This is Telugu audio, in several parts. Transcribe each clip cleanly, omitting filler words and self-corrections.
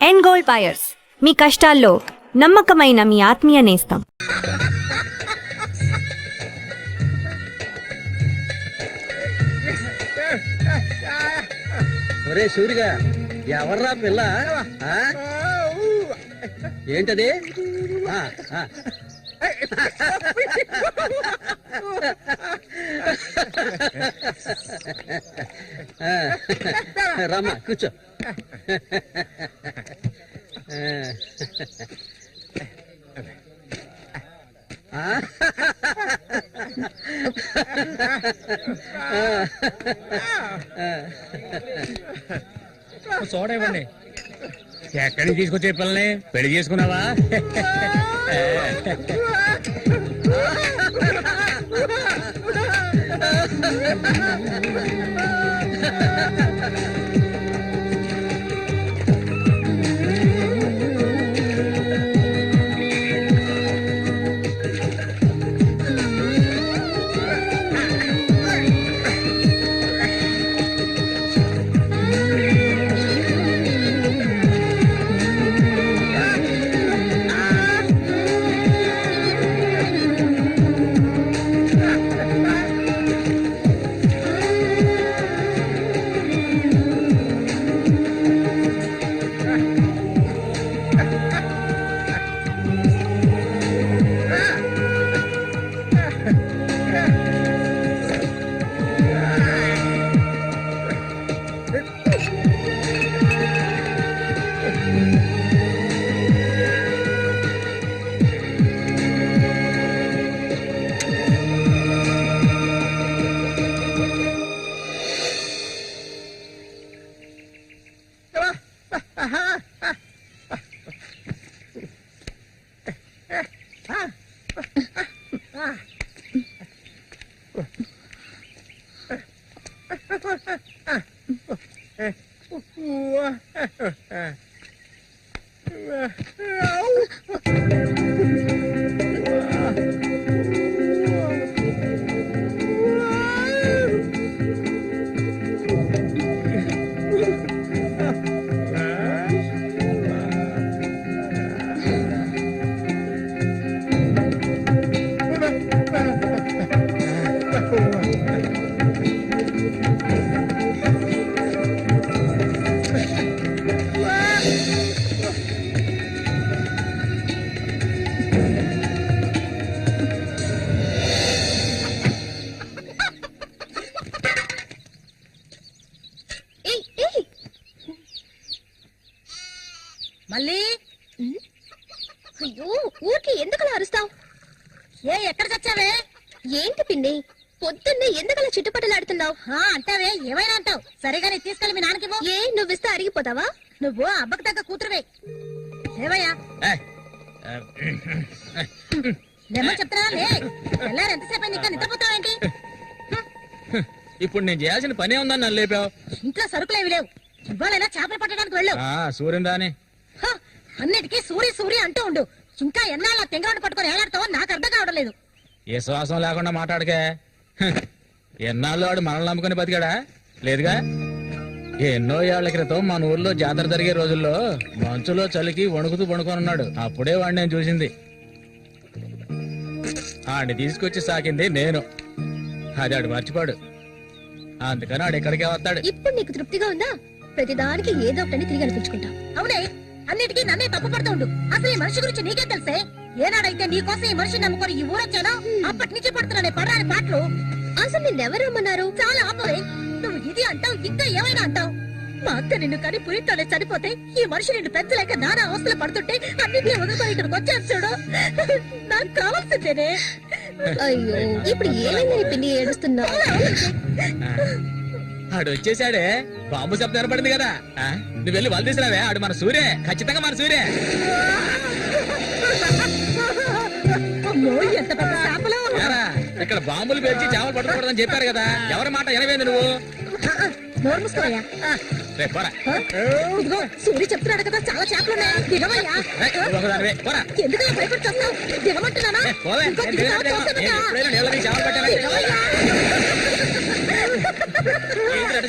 ఎండ్ గోల్డ్ బయర్స్, మీ కష్టాల్లో నమ్మకమైన మీ ఆత్మీయ నేస్తం. ఒరే సూరిగా, ఎవర్రా పిల్ల? ఏంటది? రామ్మా కూర్చో. సోడా ఇవ్వండి. ఎక్కడి నుంచి తీసుకొచ్చే పిల్లని పెళ్లి చేసుకున్నావా? మళ్ళీ అయ్యో, ఊరికి ఎందుకలా అరుస్తావు? ఎక్కడ చచ్చావే? ఏంటి పిన్ని, పొద్దున్నే ఎందుకలా చుట్టుపట్టలాడుతున్నావు? అంటావే, ఏమైనా అంటావు. సరిగానే తీసుకెళ్ళి మీ నాన్నకి ఏ నువ్విస్తే అరిగిపోతావా? నువ్వు అబ్బకు తగ్గ కూతురువే. ఏవయ్యా లేమో చెప్తున్నా. ఎల్లారు ఎంతసేపు అయింది, ఇంకా నిద్రపోతావేంటి? ఇప్పుడు నేను చేయాల్సిన పనే ఉందని నన్ను లేపావు. ఇంట్లో సరుకులేవి లేవు. ఇవాళైనా చేపలు పట్టడానికి వెళ్ళు. సూర్యం దాని అన్నిటికీ సూరి సూరి అంటూ ఉండు. ఇంకా ఎన్నాళ్ళ తెంగరాడు పట్టుకొని ఏలాడుతావో నాకు అర్థం కావడం లేదు. ఏ శ్వాసం లేకుండా మాట్లాడకే. ఎన్నాళ్ళు వాడు మనల్ని నమ్ముకుని బతికాడా? లేదుగా. ఎన్నో ఏళ్ల క్రితం మన ఊర్లో జాతర జరిగే రోజుల్లో మంచులో చలికి వణుకుతూ పడుకొని ఉన్నాడు. అప్పుడే వాడిని నేను చూసింది. ఆడిని తీసుకొచ్చి సాకింది నేను. అది ఆడు మర్చిపోడు. అందుకని ఆడు ఎక్కడికే వస్తాడు. ఇప్పుడు నీకు తృప్తిగా ఉందా? ప్రతిదానికి ఏదో ఒకటి తిరిగి అనిపించుకుంటా. అవునే, అన్నిటికీ నన్నే తప్పు పడుతూ ఉండు. అసలు ఈ మనిషి గురించి నీకే తెలిసే. ఏనాడైతే నీకోసం ఈ మనిషిని నమ్ముకొని ఈ ఊరొచ్చానో అప్పటి నుంచి పడుతున్నానే పడరాని పాటలు. అసలు నిన్నెవరు రమ్మన్నారు? చాలా ఆపవే. నువ్వు ఇది అంటావు, ఇంకా ఏమైనా అంటావు. మా అక్క నిన్ను కని పురితోనే చనిపోతే ఈ మనిషి నిన్ను పెంచలేక నానా అవస్థలు పడుతుంటే అన్నింటినీ వదులుకొని ఇక్కడికి వచ్చాను చూడు. నాకు కావాల్సిందేనే. అయ్యో, ఇప్పుడు ఏమైందని పిన్ని ఏడుస్తున్నావు? ఆడు వచ్చేసాడే. బాంబు శబ్దం కనపడింది కదా. నువ్వు వెళ్ళి వాళ్ళు తీసినావే. ఆడు మన సూర్య, ఖచ్చితంగా మన సూర్య. ఇక్కడ బాంబులు పేర్చి చేపలు పట్టుకోవడం చెప్పారు కదా. ఎవరి మాట వినవేంది నువ్వు? సూర్య చెప్తున్నాడు కదా, చాలా చేపలున్నాయి. దిగవయ్యా. ఎందుకు భయపడుతున్నావు? దిగమంటున్నానా?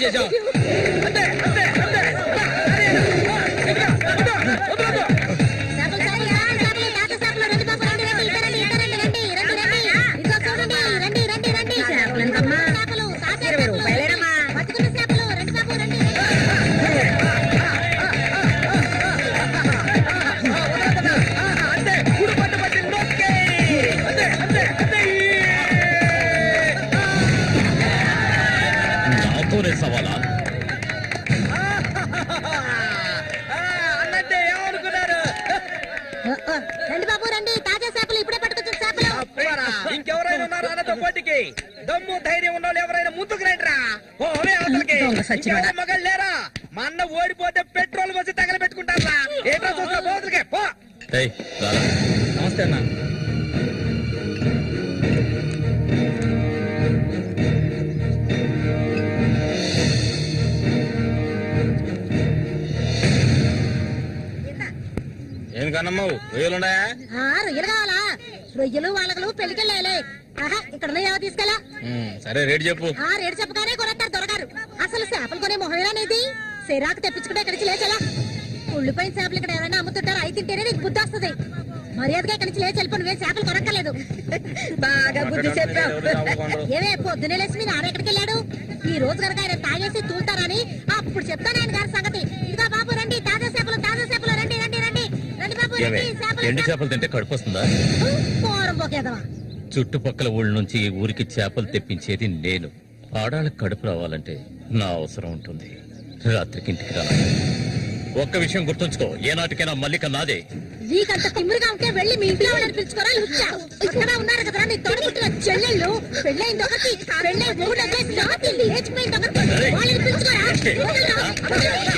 చేసావు సాయరా, చేపలు, తాత చేపలు, రండి బాబు, రండి, రండి, ఇక రండి, ఇక రండి, రండి, రండి, రండి. ఇదిగో చూడండి, రండి, రండి, రండి. చేపలు, తాత చేపలు, బతుకున్న చేపలు, రండి బాబు, రండి, రండి. నాతోనే సవాలా? అన్నట్టే ఏమనుకున్నారు? రండి బాబు, రండి, తాజా చేపలు, ఇప్పుడే పట్టుకొచ్చిన చేపలు. అబ్బరా, ఇంకెవరైనా ఉన్నారా అన్నతో పోటీకి? దమ్ము ధైర్యం ఉన్న వాళ్ళు ఎవరైనా ముందుకు రండిరా. పోవే అవతలకి. ఇంకెవరు మగాళ్ళు లేరా? మా అన్న ఓడిపోతే పెట్రోల్ వచ్చి తగలబెట్టుకుంటారా? ఏంటో చూస్తా పోతులకే పో. ఏయ్, రారా. నమస్తే అన్న. ఏం కన్నమ్మావు రొయ్యలున్నాయా? రొయ్యలు కావాలా? రొయ్యలు వాళ్ళగలు పెళ్లికెళ్ళాలి. ఇక్కడ తీసుకెళ్ళా. సరే రేటు చెప్పు. రేటు చెప్పగానే కొనేస్తారు దొరగారు. అసలు చేపలు కొనే మొహమేనానేది? సిరాకు తెప్పించుకుంటే ఇక్కడికి లేచలా. ఉళ్ళిపోయిన చేపలు ఇక్కడ ఎవరైనా అమ్ముతుంటారు. అయి తింటేనే నీకు బుద్ధి వస్తుంది. మర్యాదగా ఇక్కడి నుంచి లేచి వెళ్ళిపోయి నువ్వే చేపలు కొనక్కర్లేదు. బాగా బుద్ధి చెప్పావు. ఏమే పొద్దునే లేచి మీరు ఎక్కడికి వెళ్ళాడు? ఈ రోజు కనుక ఆయన తాగేసి తూలుతారని అప్పుడు చెప్తాను ఆయన గారి సంగతి. ఇదిగా బాబు రండి, తాజా చేపలు, రండి, రండి, రండి, రండి బాబు, రండి. ఎండు చేపలు తింటే కడుపు వస్తుందా? పోరం పోకేదవా. చుట్టుపక్కల ఊళ్ళ నుంచి ఈ ఊరికి చేపలు తెప్పించేది నేను. ఆడాళ్ళకి కడుపు రావాలంటే నా అవసరం ఉంటుంది. రాత్రికి ఇంటికి రా. ఒక్క విషయం గుర్తుంచుకో, ఏనాటికైనా మల్లిక నాదే. నీకంత తిమ్మిరిగా ఉంటే వెళ్ళి మీ ఇంట్లో వాళ్ళని పిలుచుకోరా. ఇక్కడ ఉన్నారు కదా నీ తోడుపుట్టిన చెల్లెళ్ళు. పెళ్ళైంది ఒకటి, పెళ్ళై మూడు వదిలేసి రాత్రి లేచిపోయింది ఒకటి. వాళ్ళని పిలుచుకోరా.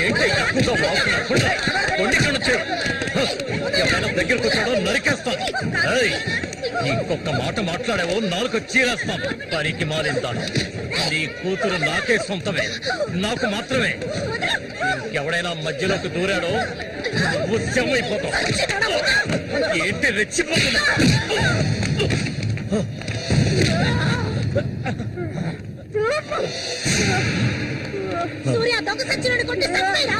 ఏంటి ఎక్కువగా వాగుతున్నావు? కొండి ఇక్కడ నుంచి. ఎవరైనా దగ్గరకు వచ్చాడో నరికేస్తాను. ఏయ్, ఇంకొక మాట మాట్లాడావో నాలుగు చీరేస్తాను. పనికి మారింతాను. నీ కూతురు నాకే సొంతమే, నాకు మాత్రమే. ఎవడైనా మధ్యలోకి దూరాడో ఉద్యమైపోతాం. ఏంటి రెచ్చిపోతున్నా? సూర్య దొంగ సచ్చినోడు కొట్టి చంపేరా.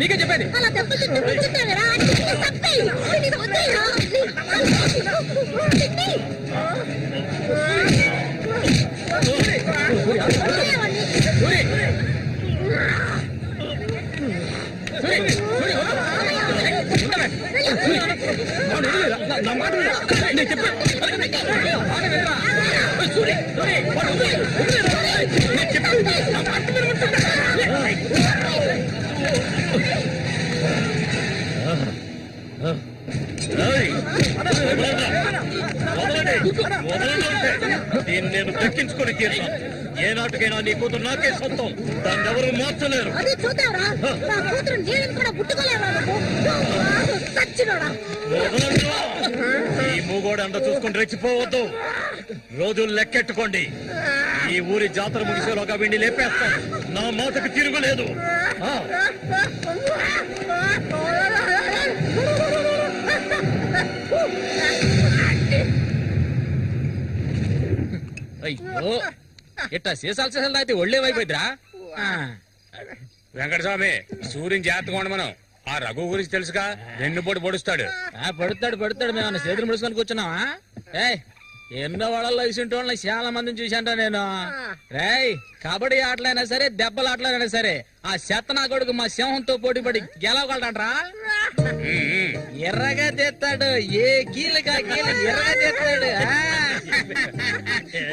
నీకే చెప్పేది. అలా దెబ్బలు తింటూ కూర్చుంటావేరా? చంపేయి. వదిలేరా. దీన్ని నేను దక్కించుకొని తీరుతాను. ఏ నాటికైనా నీ కూతురు నాకే సొంతం. దాన్ని ఎవరు మార్చలేరు. అది చూద్దాంరా. నా కూతురు నీళ్ళని కూడా ముట్టుకోలేవా నువ్వు? సచ్చినోడా. ఈ మూగోడు అంత చూసుకుని రెచ్చిపోవద్దు. రోజులు లెక్కెట్టుకోండి. ఈ ఊరి జాతర ముగిసేలోగా వీడిని లేపేస్తాను. నా మాటకు తిరుగులేదు. అయ్యో, ఇట్టా సీసాలు సీసాలు అయితే ఒళ్ళే వైపోయిద్దిరా. వెంకటస్వామి, సూర్యుని జాగ్రత్తగా ఉండ. మనం ఆ రఘు గురించి తెలుసుగా, వెన్నుపోటు పొడుస్తాడు. పడుతాడు మేము చేతులు ముడుచుకొని కూర్చున్నావా? ఏయ్, ఎన్నో వాళ్ళలో ఇసుంటి వాళ్ళని చాలా మందిని చూశాంట నేను. రేయ్, కబడ్డీ ఆటలైనా సరే, దెబ్బల ఆటలైనా సరే, ఆ చెత్త కొడుకు మా సింహంతో పోటీ పడి గెలవగలడంట్రా. ఎర్రగా తెస్తాడు, ఏ కీలుగా కీలు ఎర్రగా తెస్తాడు.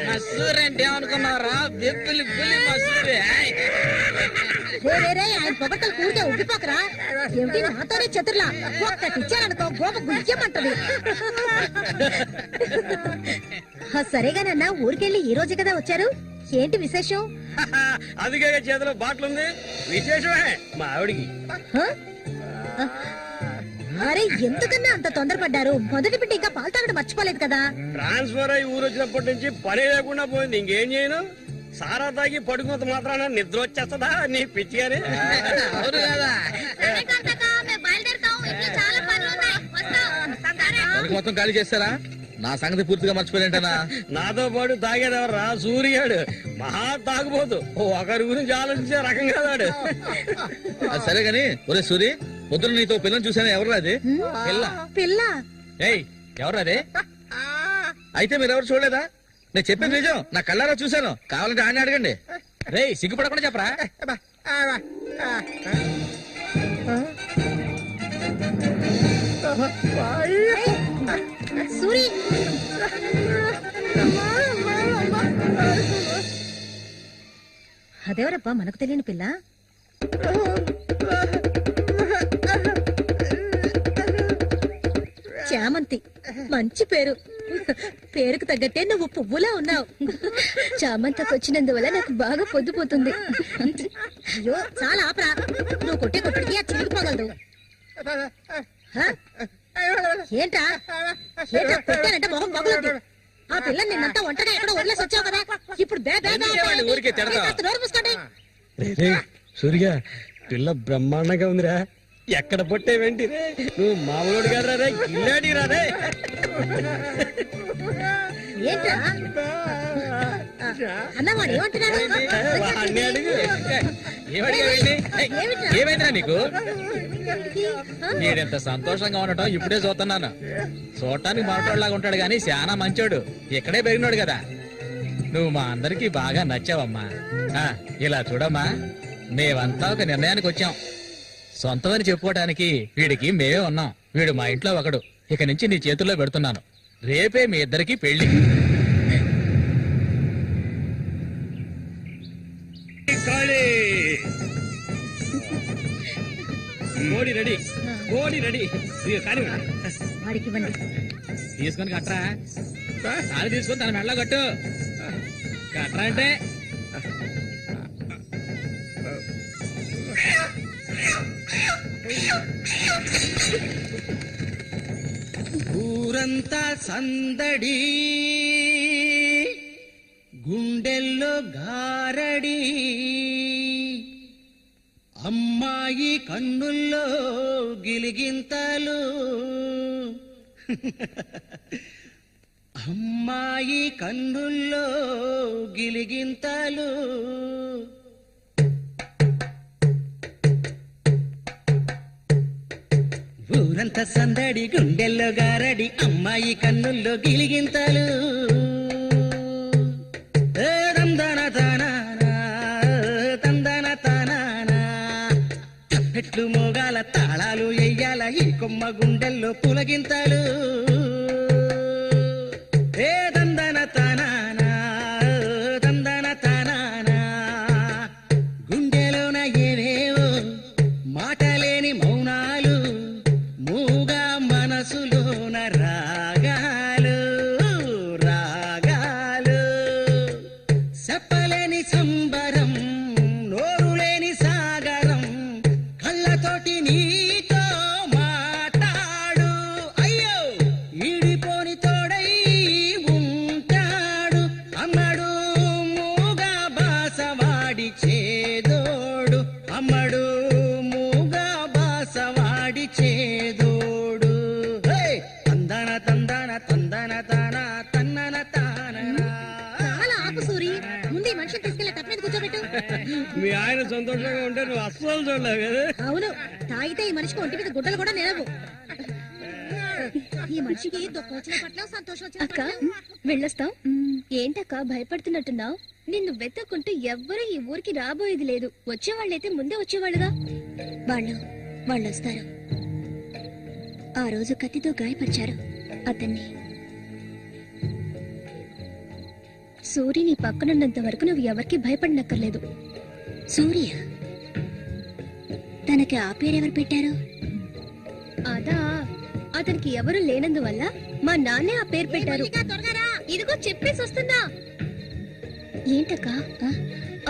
మా సూర్య అంటే ఏమనుకున్నారా? బెబ్బిలి పులి మా సూర్య. ఆయన పొగట్టలు కూడితే ఉబ్బిపోకరా. ఏమిటి నాతోనే చతుర్లా? ఒక్కటి ఇచ్చారనుకో గోప గుయ్యమంటది. సరేగానన్నా, ఊరికెళ్ళి ఈ రోజు కదా వచ్చారు. ఏంటి విశేషం? అందుకే చేతిలో బాటిల్ ఉంది. విశేషమే మా ఆవిడికి. అరే, ఎందుకన్నా అంత తొందరపడ్డారు? మొదటి బిడ్డ ఇంకా పాలు తాగడం మర్చిపోలేదు కదా. ట్రాన్స్ఫర్ అయ్యి ఊరు వచ్చినప్పటి నుంచి పని లేకుండా పోయింది. ఇంకేం చేయను? సారా తాగి పడుకున్నంత మాత్రాన నిద్ర వచ్చేస్తుందా నీ పిచ్చి గాని? అవును కదా. మొత్తం ఖాళీ చేస్తారా? నా సంగతి పూర్తిగా మర్చిపోయింటనా? నాతో పాటు తాగేదెవర్రా సూర్యాడు, మహా తాగుపోతు. ఒకరి గురించి ఆలోచించే రకం కాదాడు. అది సరే గాని, ఒరే సూరి, పొద్దున నీతో పిల్లని చూసాను, ఎవరు అది? పిల్ల పిల్ల ఏయ్, ఎవరు అది? అయితే మీరెవరు చూడలేదా? నేను చెప్పేది నిజం, నా కళ్ళారా చూశాను. కావాలంటే ఆయన అడగండి. రేయ్, సిగ్గుపడకుండా చెప్పరా? సూరి అదేవరబ్బా మనకు తెలియని పిల్ల? చామంతి, మంచి పేరు. పేరుకు తగ్గట్టే నువ్వు పువ్వులా ఉన్నావు. చామంతకు వచ్చినందువల్ల నాకు బాగా పొద్దుపోతుంది. అయ్యో చాలా ఆపరా, నువ్వు కొట్టే కొట్టుడికి ఆ చిరిగిపోగలదు. ఏంటా ఏంటా కొట్టానంటే మొహం పగులుద్ది. ఆ పిల్లని నిన్నంతా ఒంటరిగా ఎక్కడో వదిలేసి వచ్చావు కదా, ఇప్పుడు ఊరికే తిడతా. నోరు మూసుకోండి. సూర్య, పిల్ల బ్రహ్మాండంగా ఉందిరా. ఎక్కడ పుట్టేవేంటి రే, నువ్వు మామూలుడు కాదురా రే, గిల్లాడి రా రే. ఏంట్రా అన్నవాడు ఏమంటున్నాడు? వాడిని అడుగు. ఏమైందిరా నీకు? నేనెంత సంతోషంగా ఉండటం ఇప్పుడే చూస్తున్నాను. చూడటానికి మాట్లాడలాగా ఉంటాడు గాని చాలా మంచోడు. ఇక్కడే పెరిగినాడు కదా. నువ్వు మా అందరికి బాగా నచ్చావమ్మా. ఇలా చూడమ్మా, మేమంతా ఒక నిర్ణయానికి వచ్చాం. సొంతమని చెప్పుకోవడానికి వీడికి మేమే ఉన్నాం. వీడు మా ఇంట్లో ఒకడు. ఇక నుంచి నీ చేతుల్లో పెడుతున్నాను. రేపే మీ ఇద్దరికి పెళ్లి. కోడి రెడీ, కోడి రెడీ. వాడికి ఇవ్వండి. తీసుకొని కట్టరా. తాళి తీసుకొని తన మెడలో కట్టు. కట్టరా అంటే ఊరంతా సందడి, గుండెల్లో గారడి, అమ్మాయి కన్నుల్లో గిలిగింతలు, అమ్మాయి కన్నుల్లో గిలిగింతలు. ఊరంతా సందడి, గుండెల్లో గారడి, అమ్మాయి కన్నుల్లో గిలిగింతలు. తందన తానానా, తందన తానానా. తప్పెట్లు మోగాల, తాళాలు ఎయ్యాల, ఈ కొమ్మ గుండెల్లో పులగింతలు. ఏ తందన తానానా, తందన తానానా. గుండెలోన ఏవేవో మాటలేని మౌనాలు, మూగా మనసులోన రాగాలు, రాగాలు. చెప్పలేని సంబరం, నోరు లేని సాగరం, కళ్ళతోటి నీతో మాట్లాడు. అయ్యో, ఈడిపోని తోడై ఉంటాడు. అమ్మడు మూగా బాసవాడి చేదోడు, అమ్మడు మూగా బాసవాడి చేదోడు. తందన తందన తందన తాన తన్నన తాననా. చాలా ఆపు సూరి, ముందు ఈ మనిషిని తీసుకెళ్ళి తప్ప మీద కూర్చోబెట్టు. మీ ఆయన సంతోషంగా ఉంటే నువ్వు అస్సలు చూడలేవు కదా. అవును, తాగితే ఈ మనిషికి ఒంటి మీద గుడ్డలు కూడా నిలవు. ఈ మనిషికి దుఃఖం వచ్చిన పట్ల సంతోషం వచ్చిన అక్క వెళ్ళొస్తాం. ఏంటక్క భయపడుతున్నట్టున్నావు? నిన్ను వెతకుంటూ ఎవ్వరూ ఈ ఊరికి రాబోయేది లేదు. వచ్చేవాళ్ళైతే ముందే వచ్చేవాళ్ళుగా. వాళ్ళు వస్తారు. ఆ రోజు కత్తితో గాయపరిచారు అతన్ని. సూర్య నీ పక్కనున్నంత వరకు నువ్వు ఎవరికి భయపడనక్కర్లేదు. సూర్య తనకి ఆ పేరెవరు పెట్టారు? అదా, అతనికి ఎవరు లేనందువల్ల మా నాన్నే ఆ పేరు పెట్టారు. ఇదిగో చెప్పేసి వస్తున్నా. ఏంటక్క,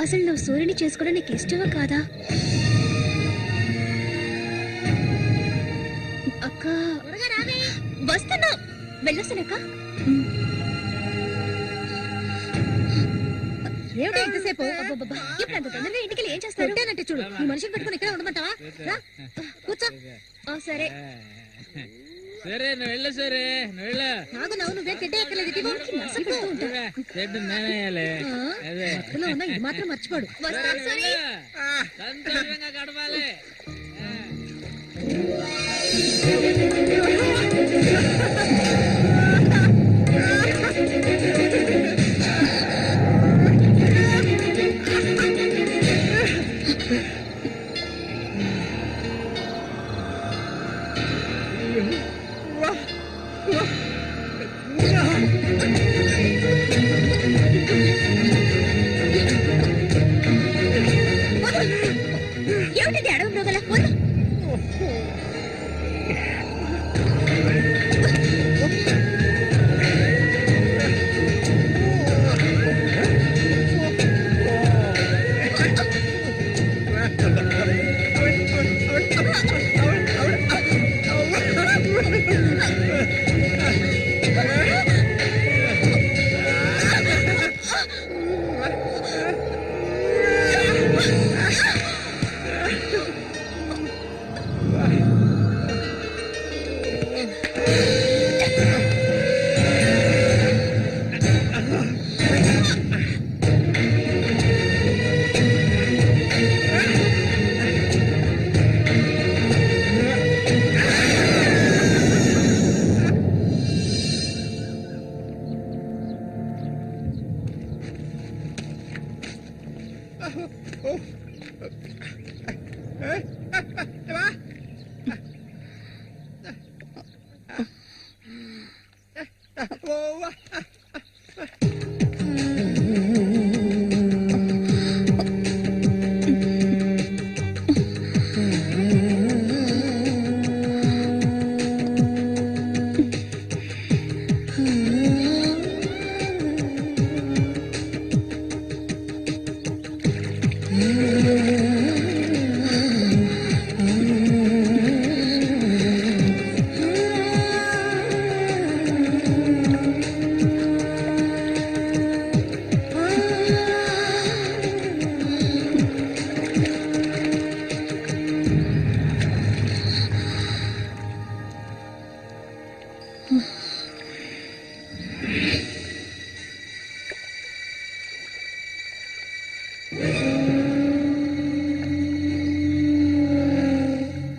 అసలు నువ్వు సూర్యుని చేసుకోవడం నీకు ఇష్టమా కాదా? అక్క వస్తున్నా, వెళ్ళొస్తానక్క. ఏమిటి ఎంతసేపు? ఇప్పుడు అంత తొందరగా ఇంటికి ఏం చేస్తారు? అంటే చూడు, ఈ మనిషిని పెట్టుకుని ఇక్కడ ఉండమంటావా? రా, కూర్చో. సరే. సరే నువ్వు వెళ్ళు సరే నువ్వు వెళ్ళు నాగు నువ్వే గడ్డ ఎక్కలేదు ఇదిగో. ఇదిగో. చెట్టు నేనేయాలి అదే మధ్యలో ఉన్న ఇది మాత్రం మర్చిపోడు. వస్తాను సూరి. సంతోషంగా గడపాలి ఏమిటిది అడవి మృగల వదలు.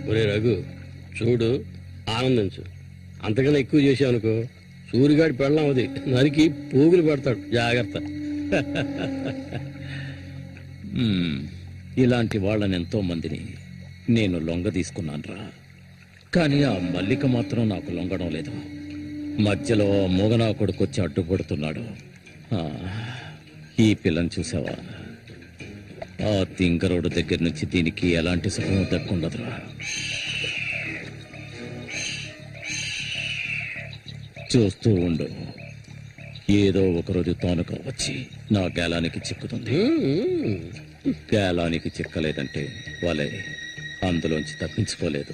ఒరే రఘు చూడు ఆనందించు అంతకన్నా ఎక్కువ చేసావు అనుకో సూరిగాడి పెళ్ళం అది నరికి పోగులు పడతాడు జాగ్రత్త. ఇలాంటి వాళ్ళని ఎంతో మందిని నేను లొంగ తీసుకున్నానురా. కానీ ఆ మల్లిక మాత్రం నాకు లొంగడం లేదు. మధ్యలో మూగనా కొడుకొచ్చి అడ్డుపడుతున్నాడు. ఈ పిల్లని చూసావా? ఆ తింకరోడు దగ్గర నుంచి దీనికి ఎలాంటి సుఖం దక్కుండదురా. చూస్తూ ఉండు, ఏదో ఒకరోజు తానుక వచ్చి నా గేలానికి చిక్కుతుంది. గేలానికి చిక్కలేదంటే వాళ్ళే అందులోంచి తప్పించుకోలేదు.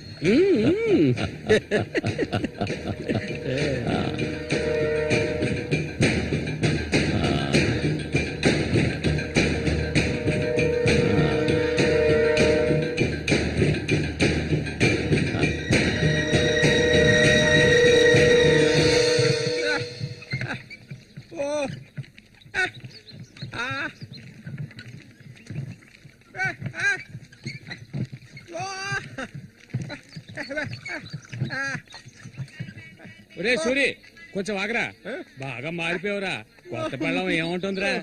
ఒరే సూరి కొంచెం ఆగరా. బాగా మారిపోయావురా. కొత్త పెళ్ళం ఏముంటుందిరా?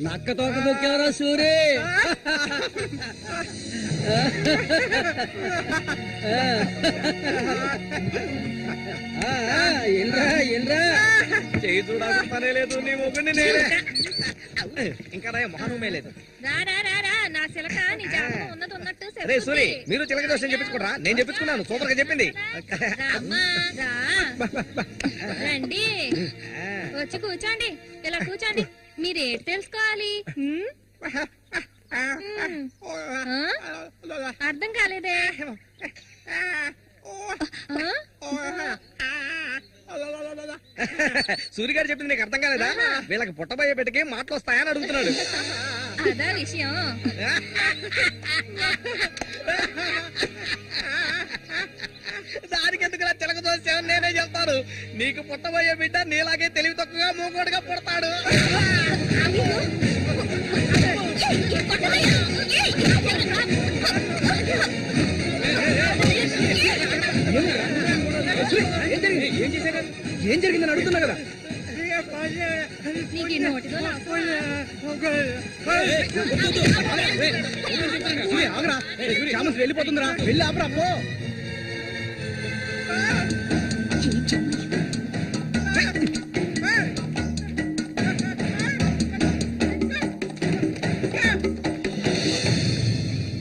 నక్క తోక దొక్కారా సూరి? చేయి చూడాలనే లేదు నీ మొగుడిని నేనే. ఇంకా నా మొహమే లేదు. రా రా రా రా నా సిలక నీ జాతకం ఉన్నది ఉన్నట్టు రే సూరి చెప్తుంది. మీరు చిలక దోషం చెప్పించుకోరా? నేను చెప్పించుకున్నాను, సూపర్ గా చెప్పింది. రామ్మా, రా. రండి వచ్చి కూర్చోండి. ఇలా కూర్చోండి. మీరేటి తెలుసుకోవాలి? అర్థం కాలేదే? సూరి గారు చెప్పింది నీకు అర్థం కాలేదా? వీళ్ళకి పుట్టబోయే బిడ్డకి మాటలు వస్తాయని అడుగుతున్నాడు. అదా విషయం. దానికి ఎందుకు చిలక దోసావు నేనే చెప్తాను. నీకు పుట్టబోయే బిడ్డ నీలాగే తెలివి తక్కువగా మూగోడుగా పుడతాడు. ఏం జరిగిందని అడుగుతున్నా కదా. వెళ్ళిపోతుందిరా, వెళ్ళి ఆపరా పో.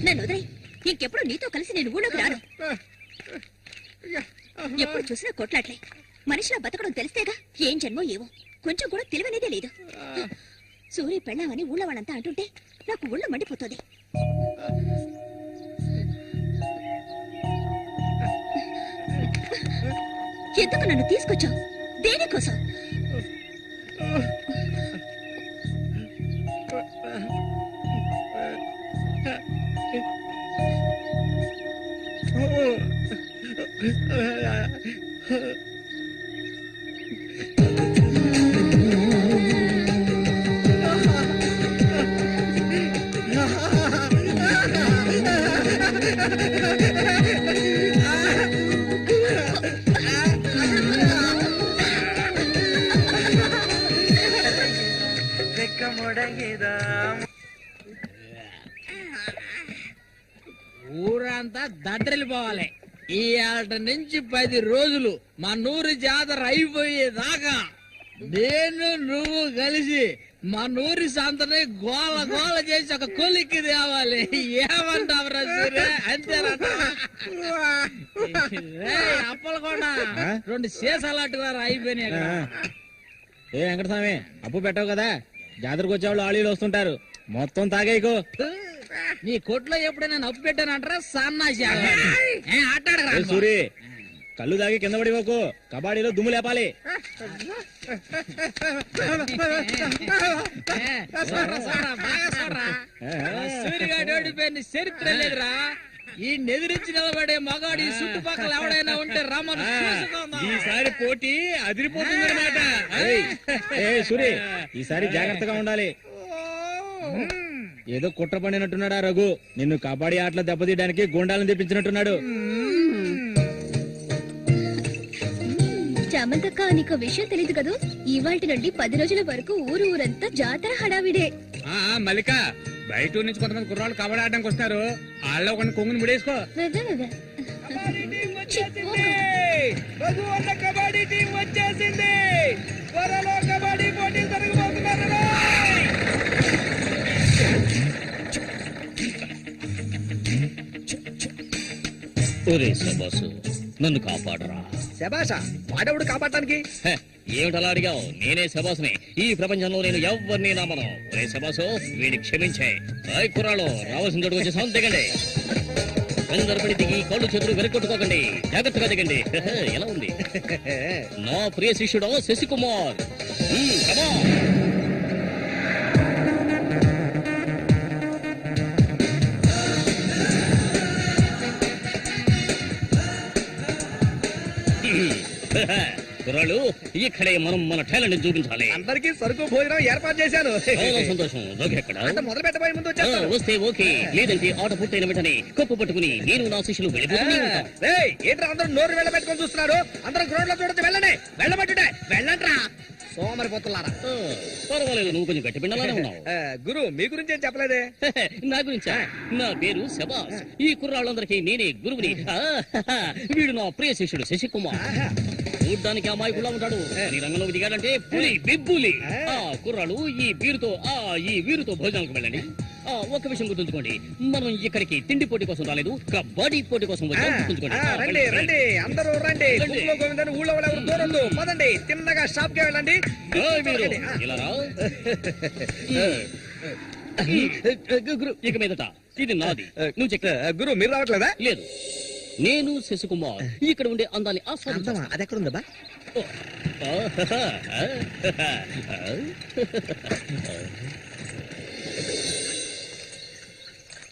నన్ను వదిలేయ్. ఇంకెప్పుడు నీతో కలిసి నేను ఊళ్ళోకి రాను. ఎప్పుడు చూసినా కొట్లాట్లే. మనిషిలా బతకడం తెలిస్తేగా. ఏం జన్మో ఏవో, కొంచెం కూడా తెలివనేదే లేదు. సూర్య పెళ్ళామని ఊళ్ళో వాళ్ళంతా అంటుంటే నాకు ఊళ్ళో మండిపోతుంది. ఎందుకు నన్ను తీసుకొచ్చావు? దేనికోసం? ఊరంతా దద్దరిల్లిపోవాలి. ఈ ఆట నుంచి 10 రోజులు మన ఊరి జాతర అయిపోయేదాకా నేను నువ్వు కలిసి మన ఊరి సంతని గోల గోల చేసి ఒక కొలిక్కి తేవాలి. ఏమంటావురా సూర్య? అంతేనంట. అప్పలకొండ 2 సీసాలట్టుగా అయిపోయినాయి. ఏ వెంకటస్వామి, అప్పు పెట్టావు కదా, జాతరకు వచ్చేవాళ్ళు ఆళీలు వస్తుంటారు, మొత్తం తాగేయకు. నీ కొట్లో ఎప్పుడైనా నప్పు పెట్టానంటారా? సన్నాసి ఆటాడరా సూరి, కళ్ళు తాగి కింద పడిపోకు, కబాడీలో దుమ్ము లేపాలి. సూర్యగాడి ఓడిపోయిన చరిత్ర లేదురా. ఈ నెదిరించి నిలబడే మగాడు ఈ చుట్టుపక్కల ఎవడైనా ఉంటే రమ్మను. ఈసారి పోటీ అదిరిపోతుందన్నమాట. సూరి, ఈసారి జాగ్రత్తగా ఉండాలి. ఏదో కుట్ర పండినట్టున్నాడా రఘు? నిన్ను కబడ్డీ ఆటలో దెబ్బతీయడానికి గుండాలను తెప్పించినట్టున్నాడు. చామంతక్క, నీకు విషయం తెలీదు కదూ? ఇవాల్టి నుండి 10 రోజుల వరకు ఊరంతా జాతర హడావిడే. మల్లిక, బయట ఊరు నుంచి కొంతమంది కుర్రాళ్ళు కబడ్డీ ఆడడానికి వస్తారు. వాళ్ళ ఒక కొంగుని ముడేసుకో. కబడ్డీ టీం వచ్చేసింది. త్వరలో కబడ్డీ పోటీ జరగబోతున్నారు. ఒరే శబాసు, నన్ను కాపాడరా. శబాషా, వాడెవడు కాపాడటానికి? ఏమిటలా అడిగావు? నేనే శబాసుని. ఈ ప్రపంచంలో నేను ఎవరిని నమ్మను. ఒరే శబాసు, వీడిని క్షమించే. కుర్రాళ్ళు రావాల్సిన చోటుకు వచ్చేసాం, దిగండి. అందరపడి దిగి కళ్ళు చేతులు వెనకొట్టుకోకండి, జాగ్రత్తగా దిగండి. ఎలా ఉంది నా ప్రియ శిష్యుడు శశికుమార్? కుర్రాళ్ళు, ఇక్కడే మనం మన టాలెంట్ చూపించాలి. అందరికీ సరుకు భోజనం ఏర్పాటు చేశాను. సంతోషం. ఎక్కడ మొదలు పెట్టబోయే ముందు వస్తే ఓకే, లేదంటే ఆట పూర్తయిన వెంటనే కప్పు పట్టుకుని నేను నా శిష్యులు వెళ్ళిపోతూనే ఉంటాం. ఏంట్రా అందరూ నోరు వెళ్ళబెట్టుకొని చూస్తున్నాడు? అందరూ గ్రౌండ్ లో చూడొచ్చు. వెళ్ళండి, వెళ్ళబెట్టుటే వెళ్ళంట్రా సోమరిపోతున్నారా. పర్వాలేదు, నువ్వు కొంచెం గట్టి పిండాలనే ఉన్నావు. గురు, మీ గురించి ఏం చెప్పలేదే? నా గురించా? నా పేరు శబాస్. ఈ కుర్రాళ్ళందరికీ నేనే గురువుని. వీడు నా ప్రియ శిష్యుడు శశికుమార్. చూడ్డానికి అమాయకులా ఉంటాడు, నీ రంగంలోకి దిగాడంటే పులి బిబ్బులి. కుర్రాళ్ళు, ఈ వీరుతో భోజనానికి వెళ్ళండి. ఒక విషయం గుర్తుంచుకోండి, మనం ఇక్కడికి తిండి పోటీ కోసం రాలేదు, కబడ్డీ పోటీ కోసం వచ్చాం. రండి రండి, అందరూ రండి. ఊళ్ళో ఎవరు దూరం పదండి, తిన్నగా షాప్ కి వెళ్ళండి. ఇలా రా. ఇక మీదట ఇది నాది. నువ్వు చెక్. గురు, మీరు రావట్లేదా? లేదు, నేను శశికుమార్ ఇక్కడ ఉండే అందాన్ని ఆస్వాదించా. అది ఎక్కడ ఉందా?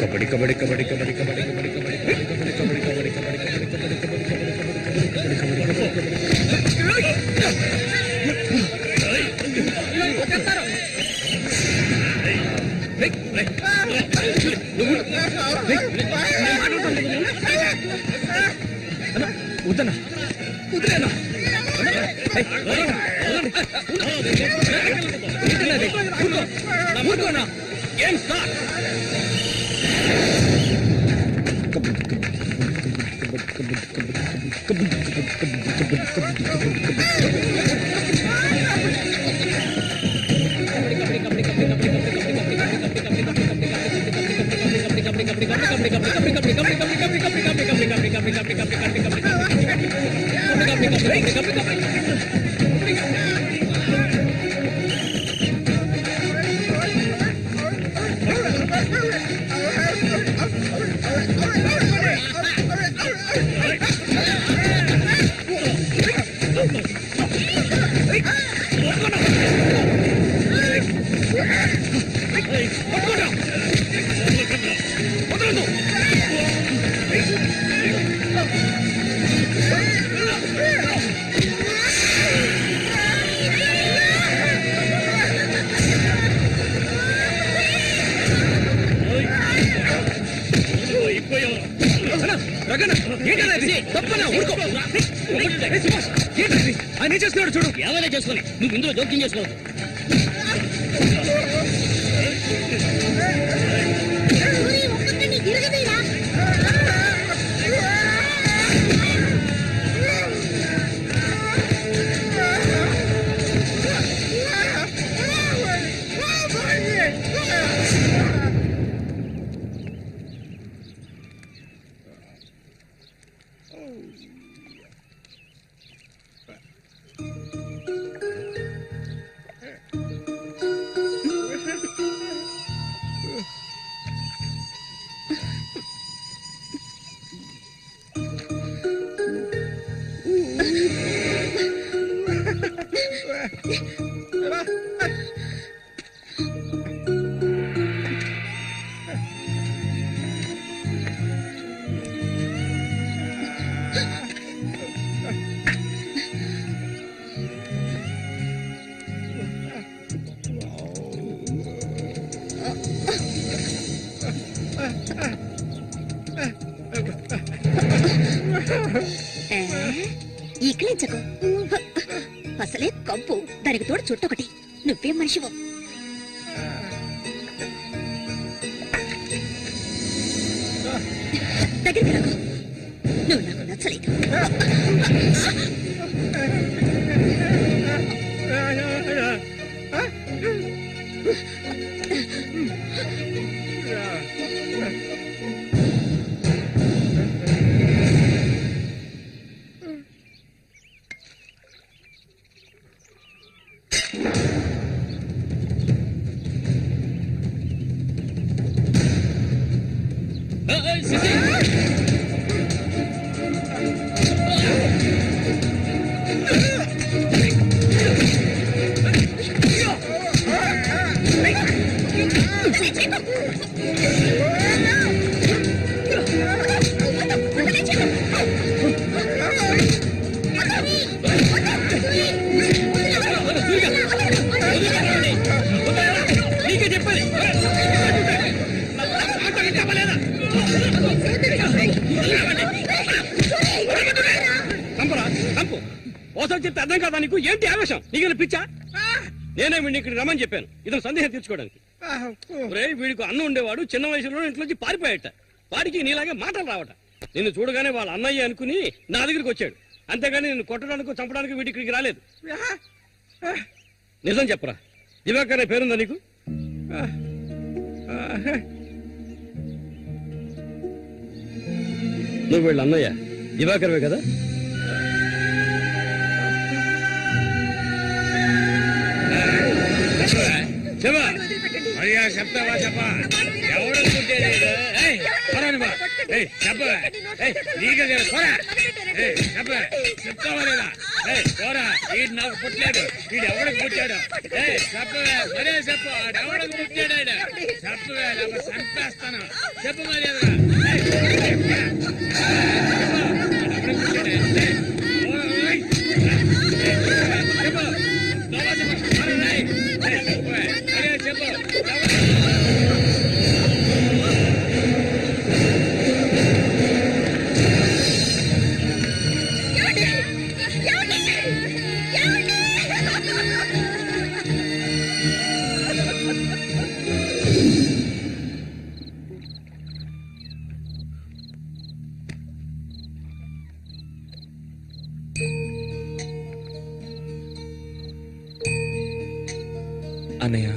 కబడ్డీ కబడ్డీ కబడ్డీ కబడ్డీ కబడ్డీ కబడ్డీ కబడ్డీ కబడ్డీ కబడ్డీ కబడ్డీ వద్దన్నా వదిలేనా ఊరుకోనా ఏం స్టార్ట్ ఏంటన్నా తప్పనా ఊరుకో ఏంటది? ఆయన ఏం చేస్తున్నాడు చూడు. ఏమైనా చేసుకొని నువ్వు ఇందులో జోక్యం చేసుకోవద్దు. సూరి, ఒక్కొక్కడిని తిరగదీరా. ఈకలించకు, అసలే కంపు, దానికి తోడు చుట్టొకటి. నువ్వేం మనిషివు? దగ్గరికి రాకు, నువ్వు నాకు నచ్చలేదు. ఓసారి చెప్తే అర్థం కాదా నీకు? ఏంటి ఆవేశం? నీకు పిచ్చా? నేనే వీడిని ఇక్కడ రమ్మని చెప్పాను, ఇతను సందేహం తీర్చుకోవడానికి. వీడికి అన్న ఉండేవాడు, చిన్న వయసులో ఇంట్లోంచి పారిపోయాట. వాడికి నీలాగే మాటలు రావట. నిన్ను చూడగానే వాళ్ళ అన్నయ్య అనుకుని నా దగ్గరికి వచ్చాడు, అంతేగాని నిన్ను కొట్టడానికి చంపడానికి వీడి ఇక్కడికి రాలేదు. నిజం చెప్పరా, దివాకర్ అనే పేరుందా నీకు? నువ్వు వీళ్ళ అన్నయ్య దివాకర్వే కదా? చెప్తావా చెప్పా? ఎవరు చెప్తావా లేదా? పోరా, వీడు నాకు పుట్టలేదు, వీడు ఎవడికి పుట్టాడు? చెప్పవే, మరే చెప్పు, ఎవడికి పుట్టాడు? చెప్పవే, చంపేస్తాను. చెప్పు మర్యాదగా. అన్నయ్య,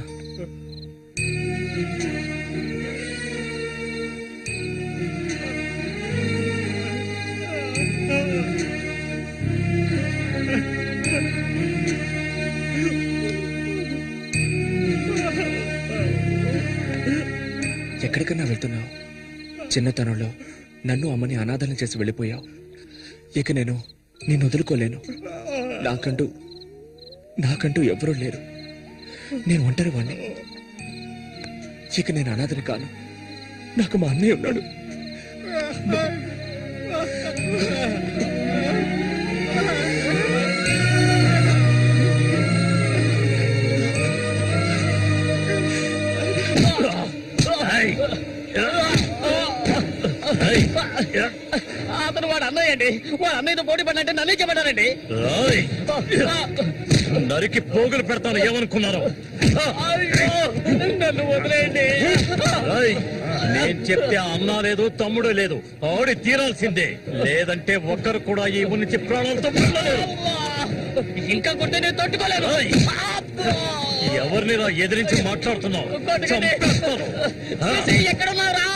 ఎక్కడికన్నా వెళ్తున్నావు? చిన్నతనంలో నన్ను అమ్మని అనాథలను చేసి వెళ్ళిపోయావు. ఇక నేను నిన్ను వదులుకోలేను. నాకంటూ ఎవరూ లేరు. నేను ఒంటరి వాణ్ణి. ఇక నేను అనాథని కాను. నాకు మా అన్నయ్య ఉన్నాడు. అతను వాడు అన్నయ్య అండి. వాడు అన్నయ్యతో పోటీ పడినంటే నన్నే చెప్పాడండి. నరికి పోగులు పెడతాను ఏమనుకున్నారు? నన్ను వదిలేయండి. నేను చెప్తే అన్నా లేదు తమ్ముడు లేదు, ఆడి తీరాల్సిందే. లేదంటే ఒక్కరు కూడా ఈ ఊరి నుంచి ప్రాణాలతో పొందలేరు. ఇంకా కొట్టే నేను తట్టుకోలేను. ఎవరిని ఎదిరించి మాట్లాడుతున్నావు? చంపేస్తాను. ఎక్కడున్నారా?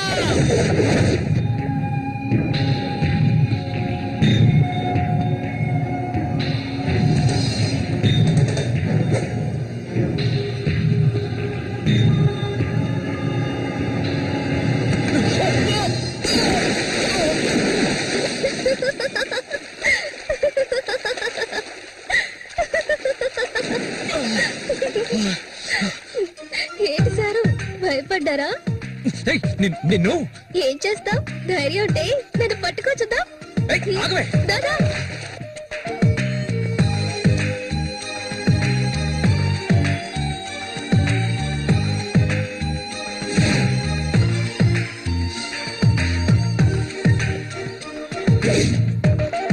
ఏంటి సారు భయపడ్డారా? నిన్ను ఏం చేస్తాం? ధైర్యం ఉంటే నన్ను పట్టుకోవచ్చుదా? దాదా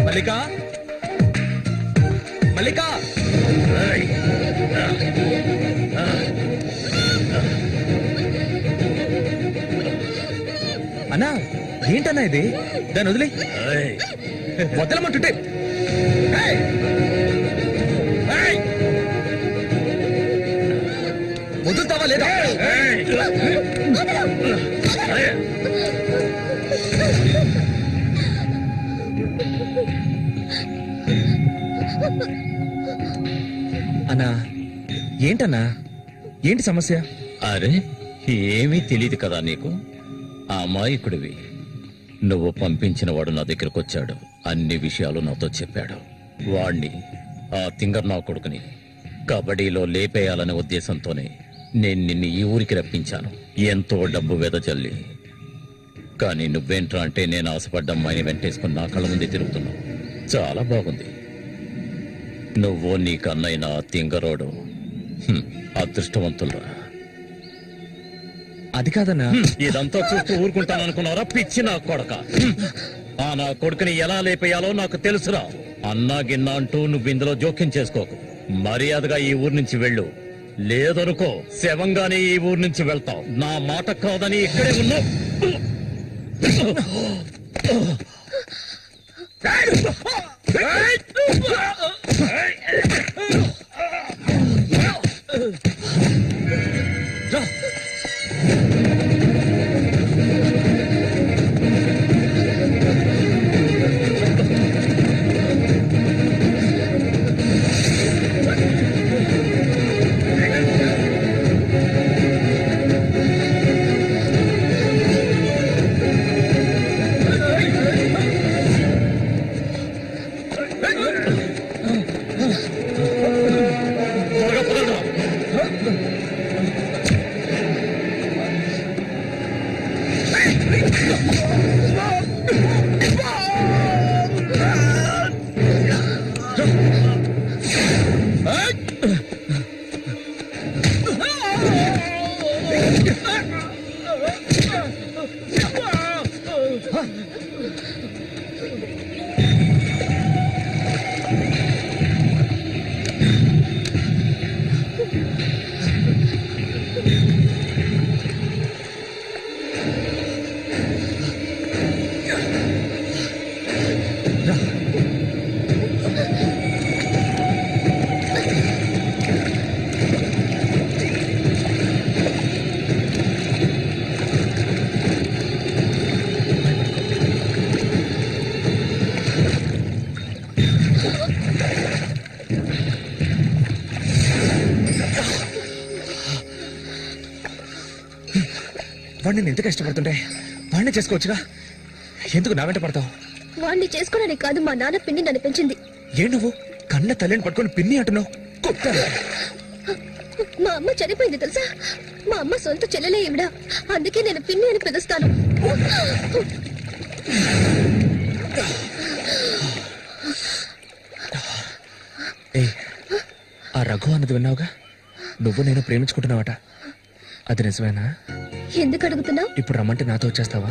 మల్లికా, మల్లికా, అన్నా ఏంటన్నా ఇది? దాన్ని వదిలే, వదలమంటుంటే. వదులుతావా లేదా? అన్నా ఏంటన్నా, ఏంటి సమస్య? అరే ఏమీ తెలియదు కదా నీకు? ఆ అమాయకుడివి. నువ్వు పంపించిన వాడు నా దగ్గరకు వచ్చాడు, అన్ని విషయాలు నాతో చెప్పాడు. వాణ్ణి, ఆ తింగర్ నా కొడుకుని కబడ్డీలో లేపేయాలనే ఉద్దేశంతోనే నేను నిన్ను ఈ ఊరికి రప్పించాను, ఎంతో డబ్బు వెదజల్లి. కానీ నువ్వేంట్రా అంటే నేను ఆశపడ్డ అమ్మాయిని వెంటేసుకుని నా కళ్ళ ముందే తిరుగుతున్నావు. చాలా బాగుంది. నువ్వు నీ కన్నైనా తింగరోడు అదృష్టవంతులరా. అది కాదన్నా. ఇదంతా చూస్తూ ఊరుకుంటాను అనుకున్నారా పిచ్చి నా కొడక? ఆ నా కొడుకుని ఎలా లేపేయాలో నాకు తెలుసురా. అన్నా గిన్నా అంటూ నువ్వు ఇందులో జోక్యం చేసుకోకు. మర్యాదగా ఈ ఊరు నుంచి వెళ్ళు, లేదనుకో శవంగానే ఈ ఊరు నుంచి వెళ్తావు. నా మాట కాదని ఇక్కడే ఉన్నావు. వాడిని ఎంత కష్టపడుతుంటే వాడిని చేసుకోవచ్చుగా, ఎందుకు నా వెంట పడతావు? వాణ్ణి చేసుకోవడానికి కాదు, మా నాన్న పిన్ని నన్ను పెంచింది. ఏ నువ్వు కన్న తల్లిని పట్టుకొని పిన్ని అంటున్నావు? మా అమ్మ చనిపోయింది తెలుసా? మా అమ్మ సొంత చెల్లెలే ఈవిడ, అందుకే నేను పిన్ని అని పిలుస్తాను. ఆ రఘు అన్నది విన్నావుగా? నువ్వు నేను ప్రేమించుకుంటున్నావట, అది నిజమేనా? ఎందుకు అడుగుతున్నావు? ఇప్పుడు రమ్మంటే నాతో వచ్చేస్తావా?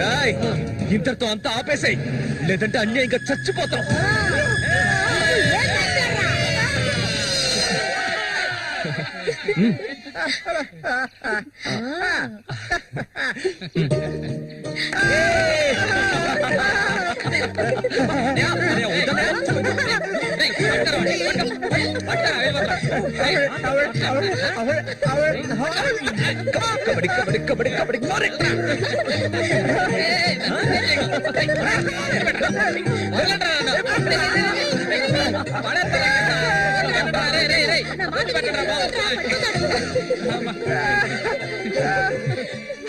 రాయ్ ఇంతటితో అంతా ఆపేసాయి, లేదంటే అన్యాయంగా చచ్చిపోతాం. కబడ్డీ కబడ్డీ కబడ్డీ కబడ్డీ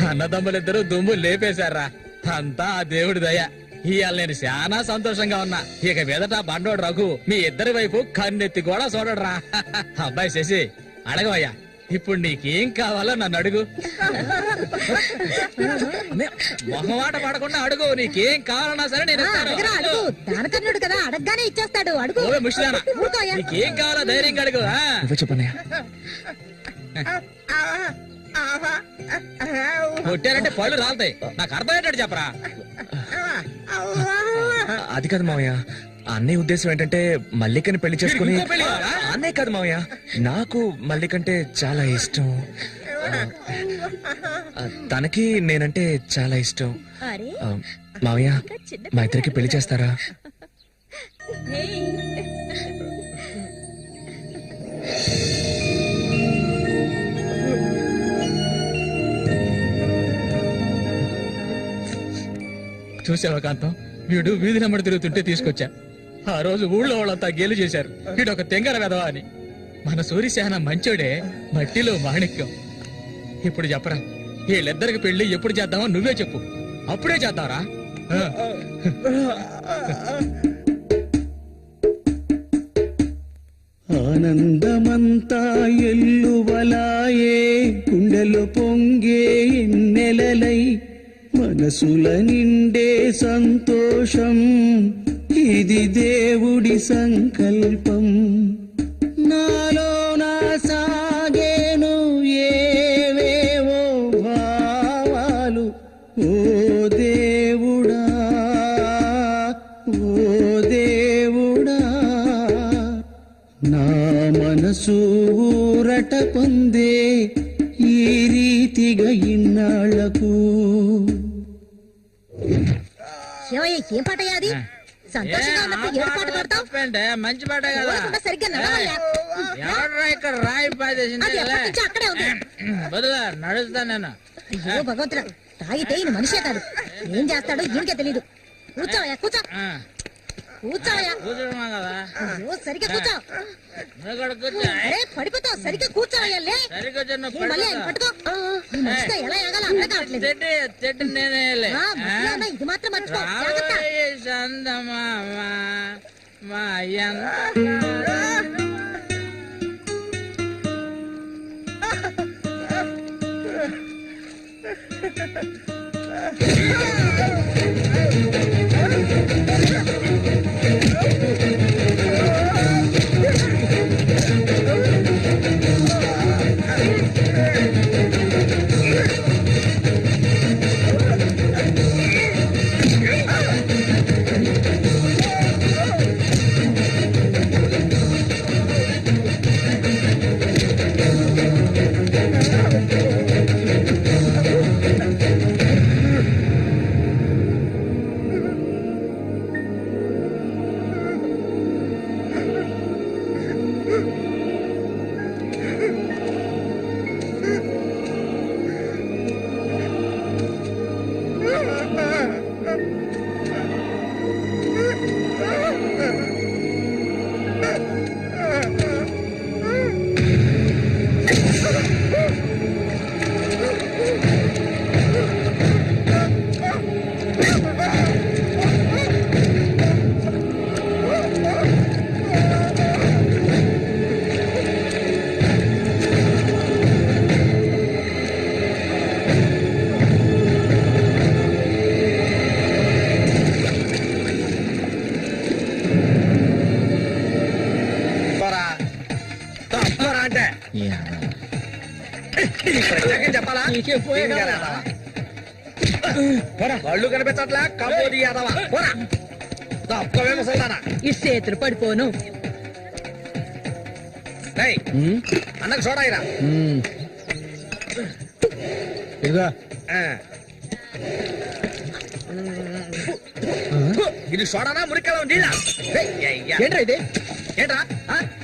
అన్నదమ్ములిద్దరూ దుమ్ము లేపేశారా, అంతా ఆ దేవుడి దయ. ఇవాళ నేను చాలా సంతోషంగా ఉన్నా. ఇక మీదట బండోడు రఘు మీ ఇద్దరి వైపు కన్నెత్తి కూడా చూడడరా. అబ్బాయి శశి అడగవయ్యా, ఇప్పుడు నీకేం కావాలో నన్ను అడుగు. మొహమాట పడకుండా అడుగు, నీకేం కావాలన్నా సరే నేను ఇస్తాను. దానకర్ణుడు కదా, అడగగానే ఇచ్చేస్తాడు. అడుగు. ఓవే ముష్టిదానా, నీకేం కావాలో ధైర్యంగా అడుగు. చెప్పనయ్యా. కొట్టారంటే పళ్ళు రాలుతాయి, నాకు అర్థమయ్యేటట్టు చెప్పరా. అది కాదు మావయ్య, అన్నయ్య ఉద్దేశం ఏంటంటే మల్లికని పెళ్లి చేసుకుని. ఇంకో పెళ్లి కావాలా? అన్నయ్య కాదు మావయ్య, నాకు మల్లికంటే చాలా ఇష్టం. తనకి నేనంటే చాలా ఇష్టం. అరే మావయ్య మా ఇద్దరికి పెళ్లి చేస్తారా? చూసావా కాంతం, వీడు వీధి నెమ్మడి తిరుగుతుంటే తీసుకొచ్చా. ఆ రోజు ఊళ్ళో వాళ్ళంతా గేలు చేశారు, వీడు ఒక తెంగర వెదవా అని. మన సూర్యశాన మంచోడే, మట్టిలో మాణిక్యం. ఇప్పుడు చెప్పరా, వీళ్ళిద్దరికి పెళ్లి ఎప్పుడు చేద్దామో నువ్వే చెప్పు, అప్పుడే చేద్దారా. ఆనందమంతా ఎల్లువలాయే, గుండెలు పొంగే ఎన్నెలలై, మనసుల నిండే సంతోషం, ఇది దేవుడి సంకల్పం. నాలో నా సాగేను ఏవేవో భావాలు, ఓ దేవుడా ఓ దేవుడా, నా మనసు ఊరట పొందే ఈ రీతిగా ఇన్నాళ్లకు. ఏం పాట అది? సంతోషంగా ఉన్నప్పుడు ఏడు పాట పాడతావు? మంచి పాట కదా, ఊరుకుంటా సరిగ్గా నడవయ్యా. ఎవడ్రా ఇక్కడ రాయి పాదేసింది? అది ఎప్పటి నుంచో అక్కడే ఉంది. బదుగా నడుస్తా నేను. అయ్యో భగవంతుడా, తాగితే ఈయన మనిషే కాదు, ఏం చేస్తాడో ఈయనకే తెలీదు. కూర్చోవయ్యా, కూర్చో కూర్చోవయ్యా. కూర్చున్నాం కదా, అయ్యో సరిగ్గా కూర్చో. నువ్వు కూడా కూర్చో. అరే పడిపోతావు. సరిగ్గా కూర్చోయాలే సరిగ్గా చిన్న మళ్ళీ ఆయన పట్టుకో ఈ మనిషితో ఎలా ఎగాలో అర్థం కావట్లేదు చెట్టు నేనే మర్చిపోయానా? ఇది మాత్రం మర్చిపో జాగ్రత్త. అంటే చెప్పాలా కళ్ళు కనిపించట్లా కబోది యాదవా పోరా తప్పవే ముసల్దానా ఈ చేతులు పడిపోను అన్నకు చూడాయిరా ఇదిగా ఇది సోడానా మురికలా నీళ్ళ ఏంట్రా ఇది ఏంట్రా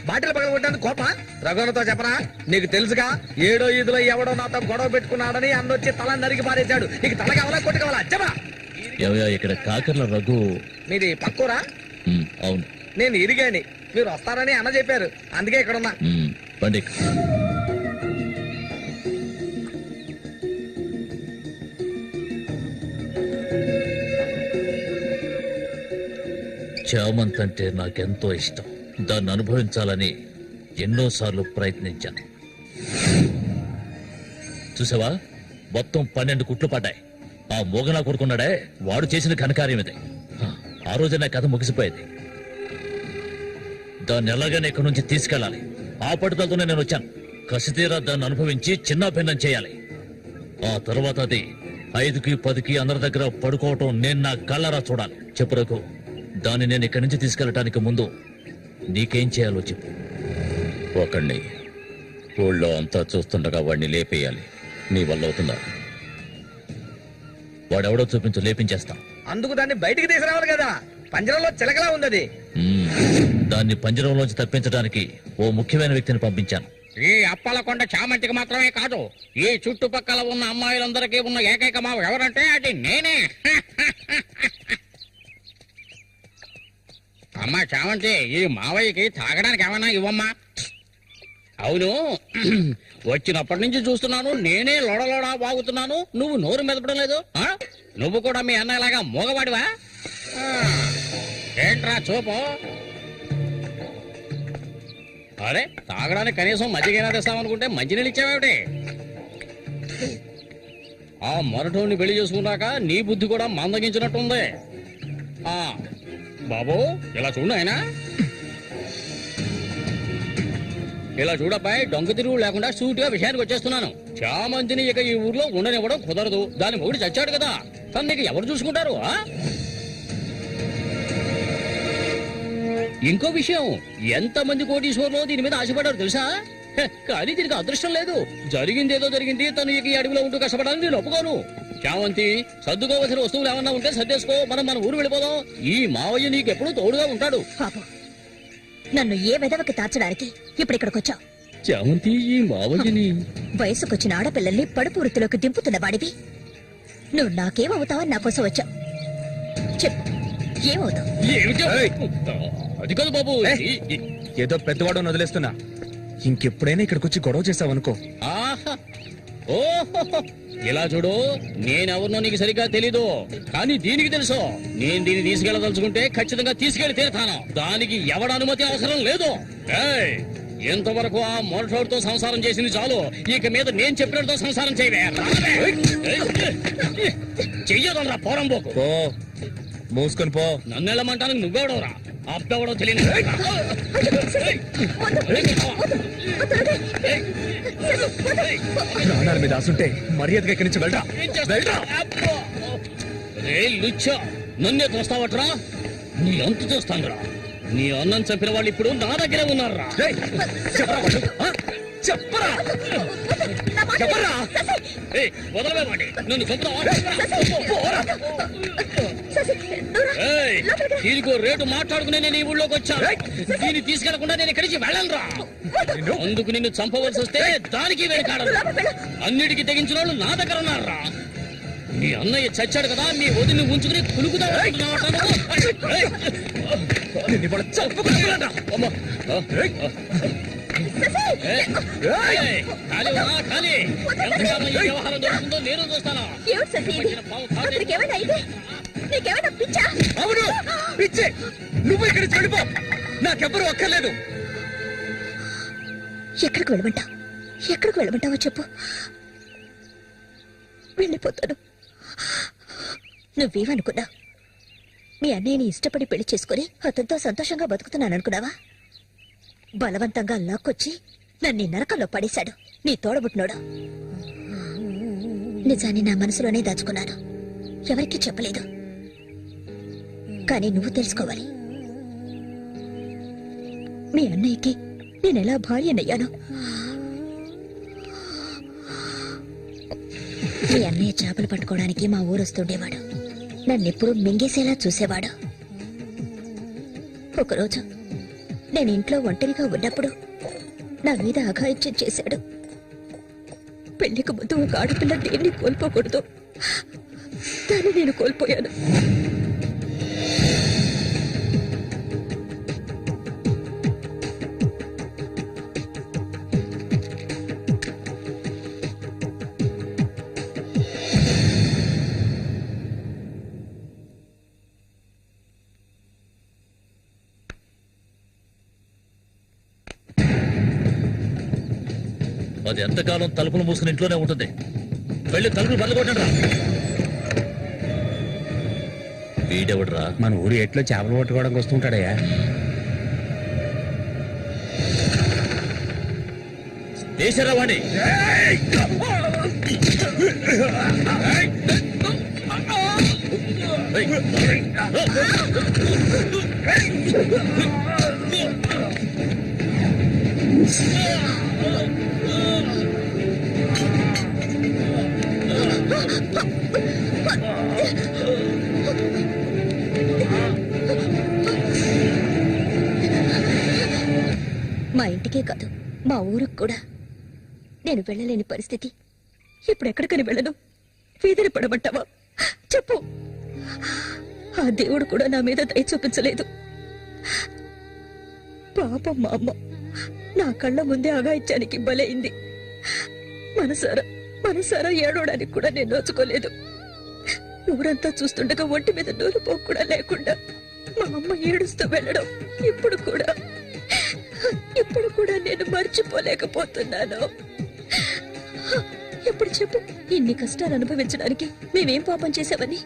బాటిల్ పగల కొట్టేందుకు కోప రఘునతో చెప్పరా నీకు తెలుసుగా 7వ ఈదులో ఎవడో నాతో గొడవ పెట్టుకున్నాడని అన్నొచ్చి తల నరికి పారేశాడు నీకు తల కావాలా కొట్టు కావాలా చెప్పరా ఇక్కడ కాకర్ల రఘు మీది పక్కూరా అవును నేను ఇరిగాని మీరు వస్తారని అన్న చెప్పారు అందుకే ఇక్కడ ఉన్నా బండి చామంత్ అంటే నాకెంతో ఇష్టం దాన్ని అనుభవించాలని ఎన్నోసార్లు ప్రయత్నించాను చూసావా మొత్తం 12 కుట్లు పడ్డాయి ఆ మోగనా కొడుకున్నాడే వాడు చేసిన ఘనకార్యం ఇది ఆ రోజు నా కథ ముగిసిపోయేది దాన్ని ఎలాగైనా ఇక్కడి నుంచి తీసుకెళ్ళాలి ఆ పట్టుదలతోనే నేను వచ్చాను కసితీరా దాన్ని అనుభవించి చిన్న భిన్నం చేయాలి ఆ తర్వాత అది 5కి 10కి అందరి దగ్గర పడుకోవటం నేను నా కళ్ళరా చూడాలి చెప్పురకు దాన్ని నేను ఇక్కడి నుంచి తీసుకెళ్ళటానికి ముందు నీకేం చేయాలో చెప్పు ఒకడిని ఊళ్ళో అంతా చూస్తుండగా వాడిని లేపేయాలి నీ వల్ల అవుతుందా వాడెవడో చూపించు లేపించేస్తాం అందుకు దాన్ని బయటికి తీసుకురావాలి కదా పంజరంలో చిలకలా ఉంది దాన్ని పంజరంలోంచి తప్పించడానికి ఓ ముఖ్యమైన వ్యక్తిని పంపించాను ఈ అప్పలకొండ చామంతికి మాత్రమే కాదు ఈ చుట్టుపక్కల ఉన్న అమ్మాయిలందరికీ ఉన్న ఏకైక మావ ఎవరంటే అది నేనే అమ్మా చామంతి ఈ మావయ్యకి తాగడానికి ఏమన్నా ఇవ్వమ్మా అవును వచ్చినప్పటి నుంచి చూస్తున్నాను నేనే లోడలోడా బాగుతున్నాను నువ్వు నోరు మెదపడం లేదు నువ్వు కూడా మీ అన్నలాగా మూగవాడివా ఏంట్రా చూపు అరే తాగడానికి కనీసం మజ్జిగైనా తెస్తామనుకుంటే మంచినీళ్ళు ఇచ్చావేమిటి ఆ మొరటోని పెళ్లి చేసుకున్నాక నీ బుద్ధి కూడా మందగించినట్టుంది బాబు ఇలా చూడు ఆయన ఇలా చూడబ్బాయి దొంగ తిరుగు లేకుండా సూటిగా విషయానికి వచ్చేస్తున్నాను చామంతిని ఇక ఈ ఊర్లో ఉండనివ్వడం కుదరదు దాని మొగుడు చచ్చాడు కదా తను నీకు ఎవరు చూసుకుంటారు ఇంకో విషయం ఎంతమంది కోటీశ్వర్లో దీని మీద ఆశపడ్డారు తెలుసా కానీ దీనికి అదృష్టం లేదు జరిగిందేదో జరిగింది తను ఇక ఈ అడవిలో ఉంటూ కష్టపడాలని నేను ఒప్పుకోను చామంతి సర్దుకోవలసిన వస్తువులు ఏమన్నా ఉంటే సర్దేసుకో మనం మన ఊరు వెళ్ళిపోదాం ఈ మావయ్య నీకెప్పుడు తోడుగా ఉంటాడు పాపం నన్ను ఏ విధవకి తార్చడానికి ఇప్పుడు ఇక్కడికి వచ్చావు చామంతి ఈ మావయ్యని వయసుకొచ్చిన ఆడపిల్లల్ని పడుపు వృత్తిలోకి దింపుతున్న వాడివి నువ్వు నాకేమవుతావని నా కోసం వచ్చావు చెప్పు ఏమవుతావు అది కాదు బాబు ఏదో పెద్దవాడు వదిలేస్తున్నా ఇంకెప్పుడైనా ఇక్కడికి వచ్చి గొడవ చేసావనుకో. ఆహా ఓహో ఇలా చూడు, నేనెవరినో నీకు సరిగ్గా తెలీదు, కానీ దీనికి తెలుసు. నేను దీన్ని తీసుకెళ్ళదలుచుకుంటే ఖచ్చితంగా తీసుకెళ్లి తీరుతాను. దానికి ఎవడ అనుమతి అవసరం లేదు. ఏయ్, ఎంతవరకు ఆ మొరటోడితో సంసారం చేసింది చాలు. ఇక మీద నేను చెప్పినతో సంసారం చేయవే. చెయ్యదరా పోరంబోకు. పో, మూసుకొని పో. నన్ను వెళ్ళమంటానికి నువ్వెవడవరా? అబ్బెవడో తెలియదు. ప్రాణాల మీద ఆసుంటే మర్యాదగా ఇక్కడి నుంచి వెళ్ళరా. లుచ్చా, నన్నే తోస్తావట్రా? నీ అంతు చూస్తానురా. నీ అన్నం చంపిన వాళ్ళు ఇప్పుడు నా దగ్గరే ఉన్నారా? చెప్పరా వదలవేమండి, నన్ను చంపుతావా? దీనికో రేటు మాట్లాడుకునే నేను ఈ ఊళ్ళోకి వచ్చాను. దీన్ని తీసుకెళ్లకుండా నేను ఇక్కడికి వెళ్ళనురా. అందుకు నిన్ను చంపవలసి వస్తే దానికి వెనకాడరు. అన్నిటికీ తెగించిన వాళ్ళు నా దగ్గర ఉన్నారా? మీ అన్నయ్య చచ్చాడు కదా, మీ వదిని ఉంచుకుని కులుకుతావు. వ్యవహారం జరుగుతుందో నేను చూస్తాను. అవును, పిచ్చే. నువ్వు ఇక్కడికి వెళ్ళిపో, నాకెవ్వరూ అక్కర్లేదు. ఎక్కడికి వెళ్ళమంటావు? ఎక్కడికి వెళ్ళమంటావో చెప్పు, వెళ్ళిపోతాను. నువ్వేమనుకున్నా? మీ అన్నయ్యని ఇష్టపడి పెళ్లి చేసుకుని అతనితో సంతోషంగా బతుకుతున్నాను అనుకున్నావా? బలవంతంగా లాక్కొచ్చి నన్ను నరకంలో పడేశాడు నీ తోడబుట్టినోడు. నిజాన్ని నా మనసులోనే దాచుకున్నాను, ఎవరికీ చెప్పలేదు. కానీ నువ్వు తెలుసుకోవాలి, మీ అన్నయ్యకి నేనెలా భార్యనయ్యాను. మీ అన్నయ్య చేపలు పట్టుకోవడానికి మా ఊరొస్తుండేవాడు. నన్నెప్పుడు మింగేసేలా చూసేవాడు. ఒకరోజు నేను ఇంట్లో ఒంటరిగా ఉన్నప్పుడు నా మీద అఘాయిత్యం చేశాడు. పెళ్లికి ముందు ఒక ఆడపిల్ల దేన్ని కోల్పోకూడదు, దాన్ని నేను కోల్పోయాను. అది ఎంతకాలం తలుపులు మూసుకుని ఇంట్లోనే ఉంటుంది. వెళ్ళి తలుపులు బల్లగొట్టండి రా. వీడెవడరా? మన ఊరు ఎట్లో చేపలు పట్టుకోవడానికి వస్తుంటాడయ్యా. దేశరా వాణి. మా ఇంటికే కాదు, మా ఊరికి కూడా నేను వెళ్ళలేని పరిస్థితి. ఇప్పుడు ఎక్కడికని వెళ్ళను? వీధిని పడమంటావా? చెప్పు. ఆ దేవుడు కూడా నా మీద దయ చూపించలేదు. పాపం మా అమ్మ నా కళ్ళ ముందే అఘాయిత్యానికి బలైంది. మనసారా ఏడవడానికి కూడా నేను నోచుకోలేదు. ఊరంతా చూస్తుండగా ఒంటి మీద నూలు పోకు కూడా లేకుండా మా అమ్మ ఏడుస్తూ వెళ్ళడం ఇప్పుడు కూడా నేను మర్చిపోలేకపోతున్నాను. ఇప్పుడు చెప్పు, ఇన్ని కష్టాలు అనుభవించడానికి మేమేం పాపం చేసావని?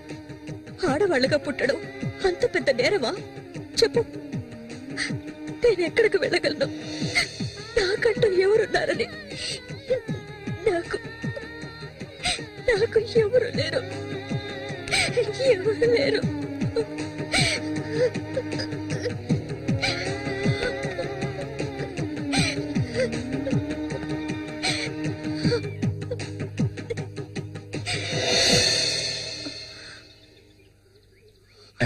ఆడవాళ్ళగా పుట్టడం అంత పెద్ద నేరమా? చెప్పు, నేను ఎక్కడికి వెళ్ళగలను? నాకంటూ ఎవరున్నారని నాకు ఎవరు లేరు.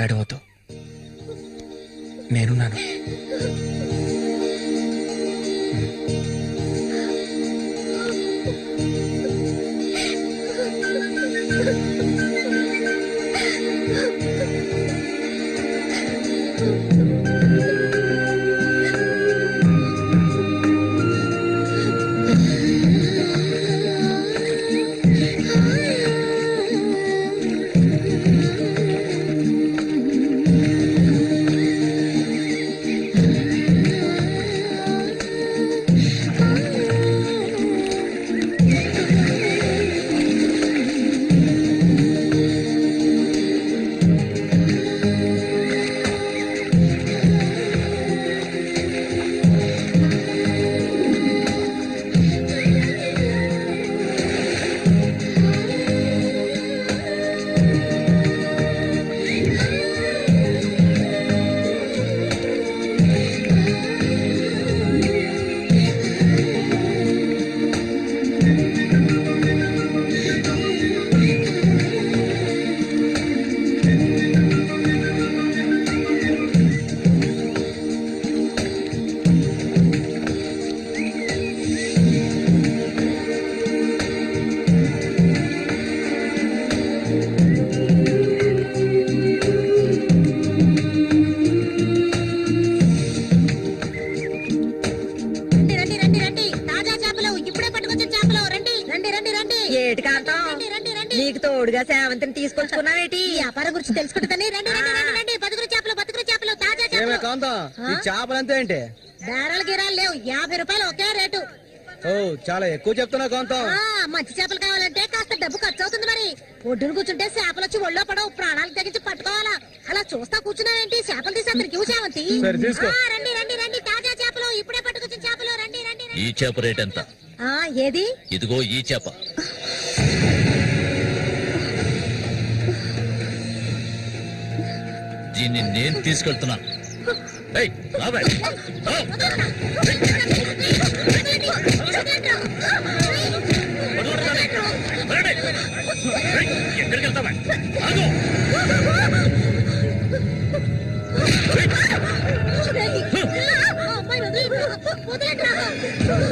ఏడవద్దు, నేనున్నాను. నీకు తోడుగా సేవంతిని తీసుకొచ్చుకున్నావేటి వ్యాపారం గురించి తెలుసుకుంటుందని రండి రండి రండి రండి బతుకులు చేపలు తాజా చేపలంతా ఏంటి బేరాలు గిరాలు లేవు 50 రూపాయలు ఒకే రేటు ఓ చాలా ఎక్కువ చెప్తున్నా కాంతం మంచి చేపలు కావాలంటే కాస్త డబ్బు ఖర్చు అవుతుంది మరి ఒడ్డును కూర్చుంటే చేపలు వచ్చి ఒళ్ళో పడవు ప్రాణాలు తెగించి పట్టుకోవాలా అలా చూస్తా కూర్చున్నావేంటి చేపలు తీసి అతనికి సేవంతి రండి రండి రండి తాజా చేపలు ఇప్పుడే పట్టుకొచ్చిన చేపలు రండి రండి ఈ చేప రేట్ ఎంత? ఏది ఇదిగో ఈ చేప. దీన్ని నేను తీసుకెళ్తున్నాను. ఎక్కడికి వెళ్తావా?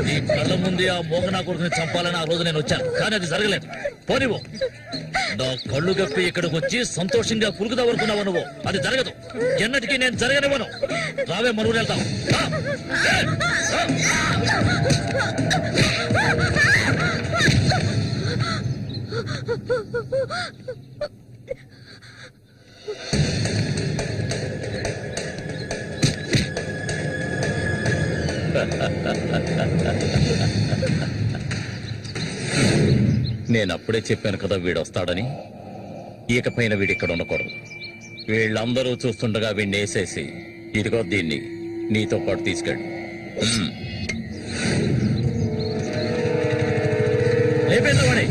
నీ కళ్ళ ముందే ఆ మోగనా కొడుకుని చంపాలని ఆ రోజు నేను వచ్చాను, కానీ అది జరగలేదు. పోనివ్వు. నా కళ్ళు గప్పి ఇక్కడికి వచ్చి సంతోషంగా పురుగుదావనుకున్నావు నువ్వు, అది జరగదు. ఎన్నటికీ నేను జరగనివ్వను. రావే మనుగురు వెళ్తాం. నేనప్పుడే చెప్పాను కదా వీడొస్తాడని. ఇకపైన వీడిక్కడ ఉండకూడదు. వీళ్ళందరూ చూస్తుండగా వీడిని వేసేసి ఇదిగో దీన్ని నీతో పాటు తీసుకెళ్ళు. లేపేద్దామని.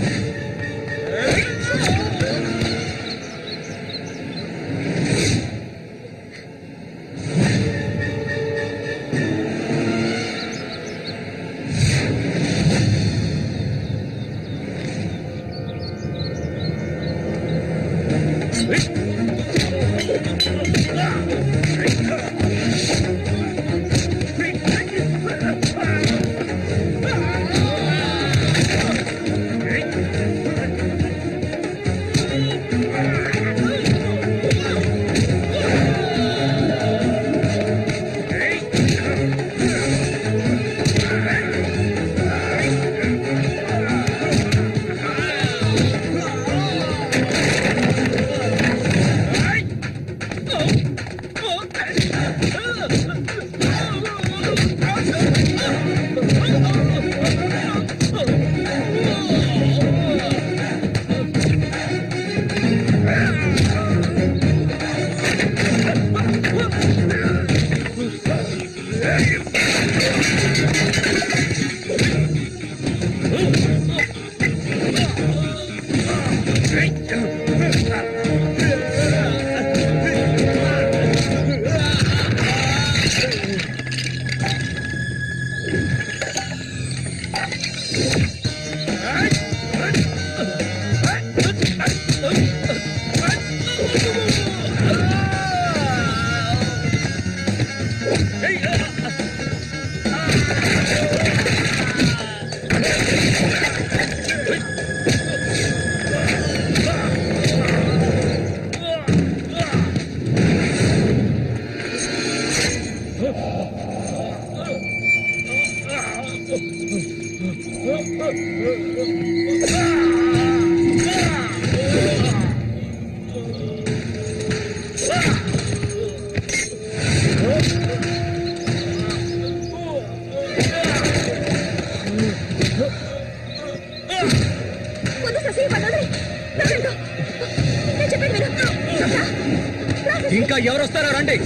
ఇంకా ఎవరు వస్తారో రండి.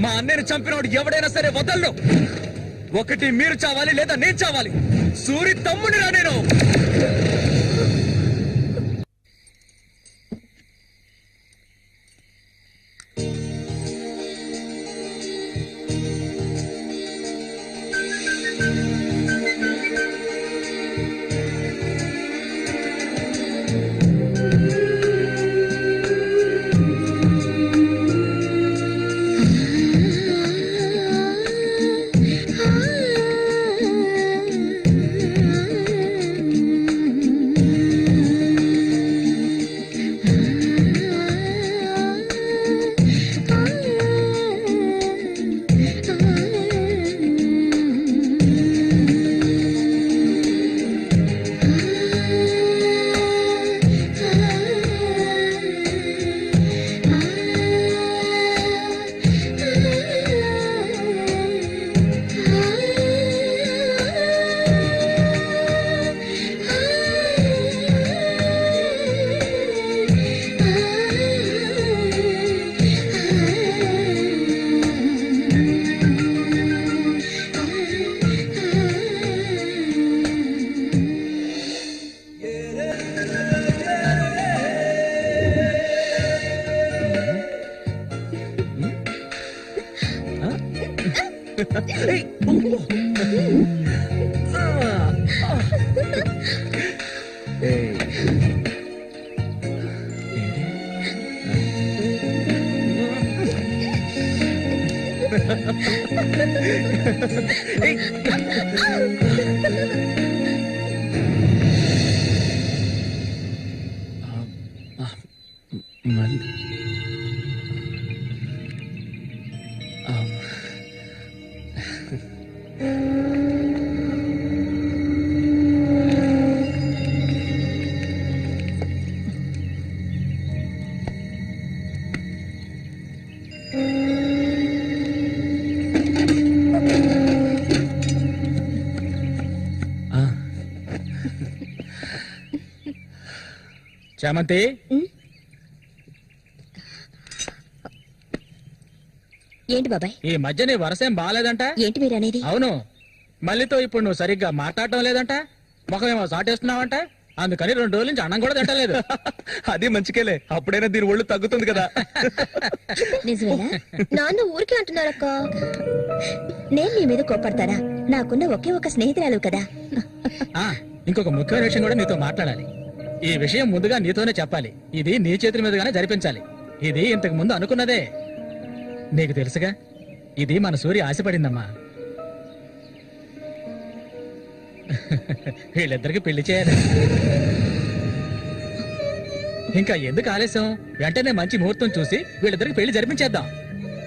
మా అన్నయ్యని చంపినోడు ఎవడైనా సరే వదలను. ఒకటి మీరు చావాలి లేదా నేను చావాలి. సూరి తమ్ముడిరా నేను. చామంతి, ఏంటి బాబాయ్? ఈ మధ్య నీ వరసేం బాగాలేదంట. ఏంటి మీరు అనేది? అవును, మళ్ళీతో ఇప్పుడు నువ్వు సరిగ్గా మాట్లాడటం లేదంట. ముఖమేమో సాటేస్తున్నావంట. అందుకని 2 రోజుల నుంచి అన్నం కూడా తింటలేదు. అది మంచికేలే, అప్పుడైనా దీని ఒళ్ళు తగ్గుతుంది కదా. నిజమేనా? నాన్న ఊరికే అంటున్నారక్క. నేను మీ మీద కోపడతారా? నాకున్న ఒకే ఒక స్నేహితురాలు కదా. ఇంకొక ముఖ్యమైన విషయం కూడా నీతో మాట్లాడాలి. ఈ విషయం ముందుగా నీతోనే చెప్పాలి. ఇది నీ చేతుల మీదుగానే జరిపించాలి. ఇది ఇంతకు ముందు అనుకున్నదే. నీకు తెలుసుగా, ఇది మన సూర్య ఆశపడిందమ్మా. వీళ్ళిద్దరికి పెళ్లి చేయాలి. ఇంకా ఎందుకు ఆలస్యం? వెంటనే మంచి ముహూర్తం చూసి వీళ్ళిద్దరికి పెళ్లి జరిపించేద్దాం.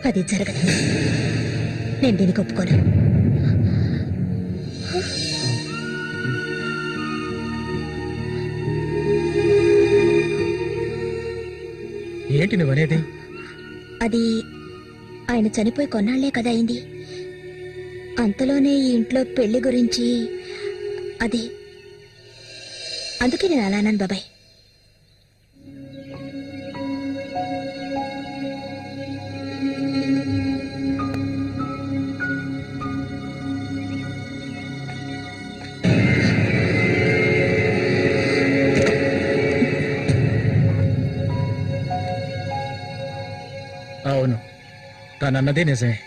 అది జరగదు. నేను దీనికి ఒప్పుకోను. ఏంటి నువ్వనేది? అది ఆయన చనిపోయి కొన్నాళ్లే కదా అయింది. అంతలోనే ఈ ఇంట్లో పెళ్లి గురించి అది, అందుకే నేను అలా అన్నాను బాబాయ్. అవును, తనన్నదే నిజమే.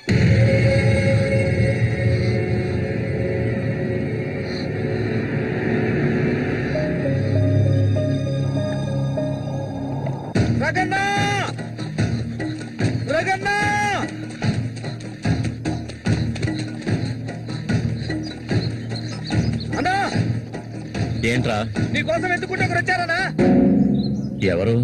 రగన్నా! రగన్నా! అన్నా, ఏంట్రా? నీకోసం ఎందుకుంటే ఒకరు వచ్చారనా? ఎవరు?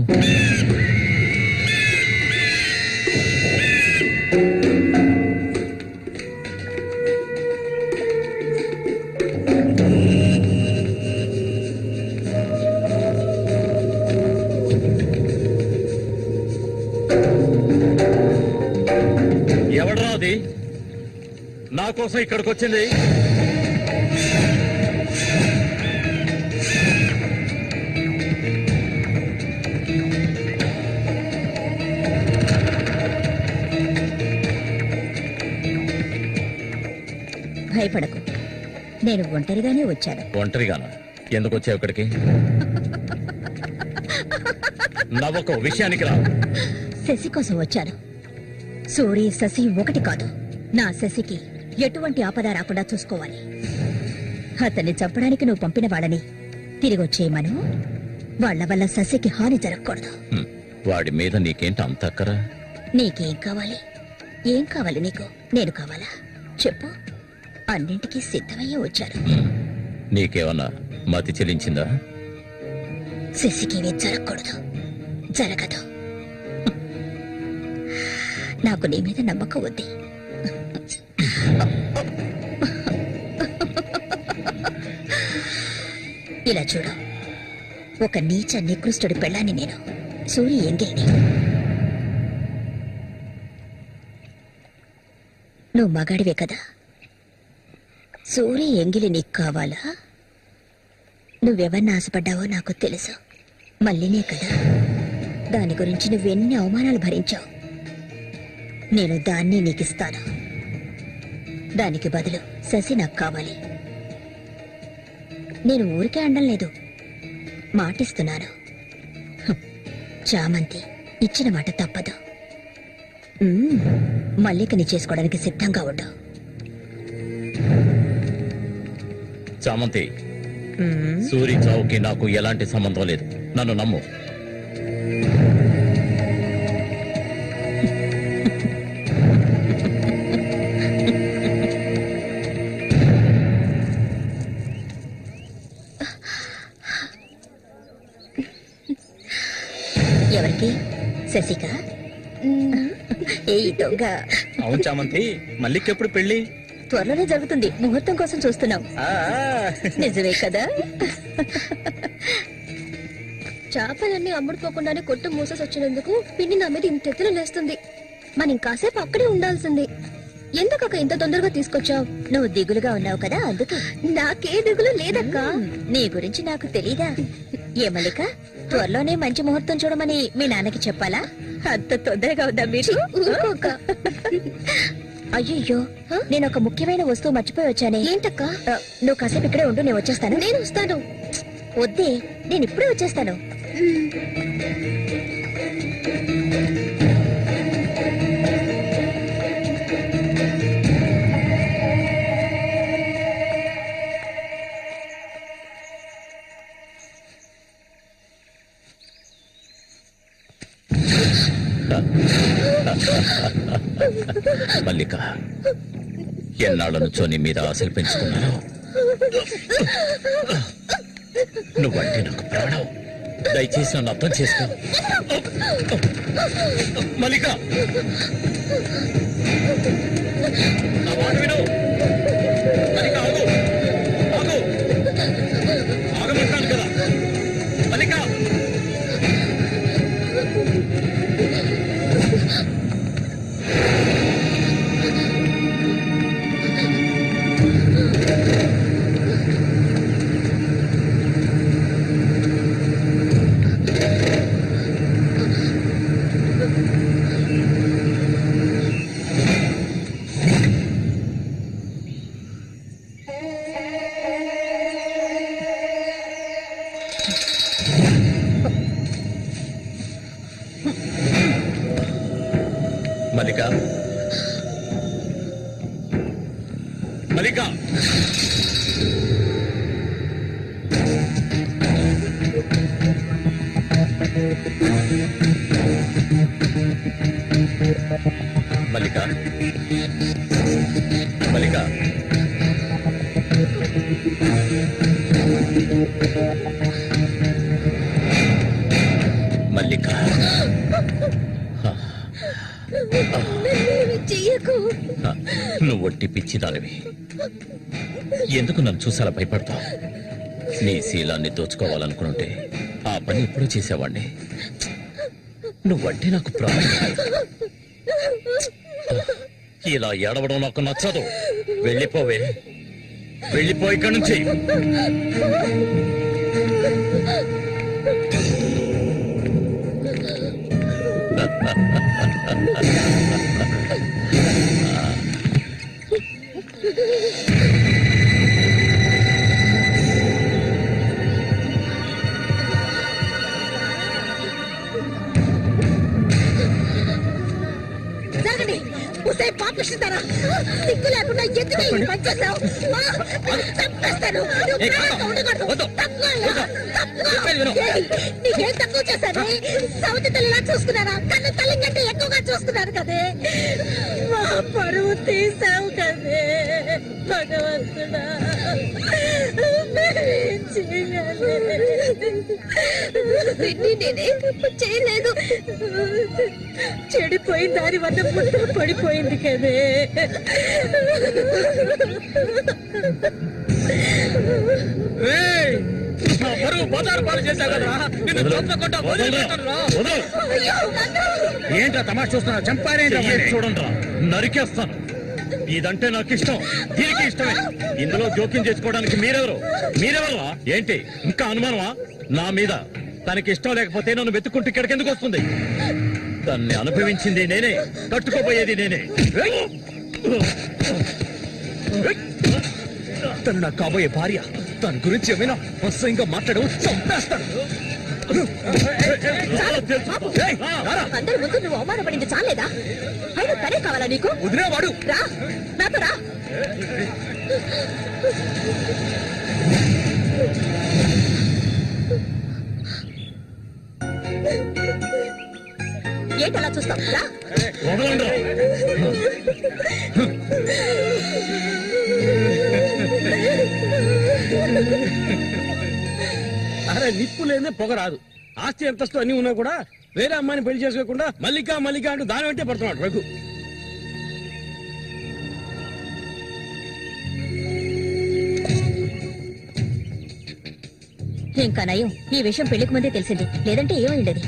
ఎవడ్రా అది నా కోసం ఇక్కడికి వచ్చింది? భయపడకు, నేను ఒంటరిగానే వచ్చాను. ఒంటరిగానా? ఎందుకు వచ్చావు ఇక్కడికి? నవ్వకు, విషయానికి రా. శశి కోసం వచ్చాను. సూరి శశి ఒకటి కాదు. నా శశికి ఎటువంటి ఆపద రాకుండా చూసుకోవాలి. అతన్ని చంపడానికి నువ్వు పంపిన వాళ్ళని తిరిగి వచ్చేయమను. వాళ్ళ వల్ల శశికి హాని జరగకూడదు. వాడి మీద నీకేంటి అంత అక్కరా? నీకేం కావాలి? ఏం కావాలి నీకు? నేను కావాలా? చెప్పు. అన్నింటికీ సిద్ధమయ్యే వచ్చాను. నీకేమన్నా మతి చెల్లించిందా? శశికి ఇవి జరగకూడదు, జరగదు. నాకు నీ మీద నమ్మకం ఉంది. ఇలా చూడు, ఒక నీచ నికృష్టుడి పెళ్ళాన్ని నేను, సూరి ఎంగిల్ని. నువ్వు మగాడివే కదా? సూరి ఎంగిలి నీకు కావాలా? నువ్వెవరిని ఆశపడ్డావో నాకు తెలుసు. మళ్ళీనే కదా. దాని గురించి నువ్వెన్ని అవమానాలు భరించావు. నేను దాన్ని నీకిస్తాను. దానికి బదులు శశి నాకు కావాలి. నేను ఊరికే అనడం లేదు, మాటిస్తున్నాను. చామంతి ఇచ్చిన మాట తప్పదు. మల్లికని చేసుకోవడానికి సిద్ధంగా ఉండు. చామంతి, సూరి చావుకి నాకు ఎలాంటి సంబంధం లేదు. నన్ను నమ్ము. ఎవరికి? శశిక? ఏ దొంగ! అవును చామంతి, మల్లికెప్పుడు పెళ్లి? త్వరలోనే జరుగుతుంది. ముహూర్తం కోసం చూస్తున్నాం. నిజమే కదా? చేపలన్నీ అమ్ముడుపోకుండానే కొట్టు మూసేసి వచ్చినందుకు పిన్ని నా మీద ఇంత ఎత్తున లేస్తుంది. మనం ఇంకాసేపు అక్కడే ఉండాల్సింది. ఎందుకక్క ఇంత తొందరగా తీసుకొచ్చావు? నువ్వు దిగులుగా ఉన్నావు కదా, అందుకే. నాకే దిగులు లేదక్క. నీ గురించి నాకు తెలీదా? ఏ మల్లిక, త్వరలోనే మంచి ముహూర్తం చూడమని మీ నాన్నకి చెప్పాలా? అంత తొందరగా ఉందా మీరు? ఊరుకోక. అయ్యయ్యో, నేను ఒక ముఖ్యమైన వస్తువు మర్చిపోయి వచ్చానే. ఏంటక్క? నువ్వు కాసేపు ఇక్కడే ఉండు, నేను వచ్చేస్తాను. నేను వస్తాను. వద్దే, నేను ఇప్పుడే వచ్చేస్తాను. మల్లిక, ఎన్నాళ్ళ నుంచో నీ మీద ఆశలు పెంచుకున్నాను. నువ్వంటే నాకు ప్రాణం. దయచేసి నన్ను అర్థం చేసుకో. మల్లిక, నా మాట విను. మల్లిక, ఆగు, ఆగు, ఆగమంటాను కదా. మల్లిక, మల్లిక, మల్లిక, మల్లిక, మల్లిక, మల్లిక, చెయ్యకు. నువ్వు ఒట్టి పిచ్చిదానివి. ఎందుకు నన్ను చూసాలా భయపడతావు? నీ శీలాన్ని దోచుకోవాలనుకుంటే ఆ పని ఎప్పుడూ చేసేవాణ్ణి. నువ్వంటే నాకు ప్రాణం. ఇలా ఏడవడం నాకు నచ్చదు. వెళ్ళిపోవే, వెళ్ళిపో ఇక్కడి నుంచి. ఒసే పాపిస్తారా సిగ్గు లేకుండా ఎందుకు ఈ పని చేశావు? చంపేస్తాను. నువ్వు ప్రాణంగా ఉండకూడదు. నీకేం తక్కువ చేశాను? సౌతి తల్లిలా చూసుకున్నారా? కన్ను తల్లి కంటే ఎక్కువగా చూసుకున్నారు కదే. మా పరువు తీసావు కదే భగవంతుడా. చేయలేదు, చెడిపోయిన దాని వల్ల పుట్ట పడిపోయింది కదే. ఏంట్రా తమాషా చూస్తున్నా? చంపారేంట్రా? చూడండి, నరికేస్తాను. ఇదంటే నాకు ఇష్టం, దీనికి ఇష్టమే. ఇందులో జోక్యం చేసుకోవడానికి మీరెవరు? ఏంటి ఇంకా అనుమానమా నా మీద? తనకి ఇష్టం లేకపోతే నన్ను వెతుక్కుంటూ ఇక్కడికి ఎందుకు వస్తుంది? దాన్ని అనుభవించింది నేనే, కట్టుకోబోయేది నేనే. తను నాకు కాబోయే భార్య. తన గురించి ఏమైనా అసహ్యంగా మాట్లాడు, చంపేస్తాను. అందరి ముందు నువ్వు అవమానపడింది చాలేదా? అయినా తనే కావాలా నీకు? వదిలేవాడు. రా, నాతో రా. ఏంటలా చూస్తావు? రా. అరే నిప్పు లేదే పొగ రాదు. ఆస్తి అంతస్తు అన్ని ఉన్నా కూడా వేరే అమ్మాయిని పెళ్లి చేసుకోకుండా మల్లిక అంటూ దాని వెంటే పడుతున్నాడు రఘు. ఇంకా నయం ఈ విషయం పెళ్లికి ముందే తెలిసింది, లేదంటే ఏమైండేది.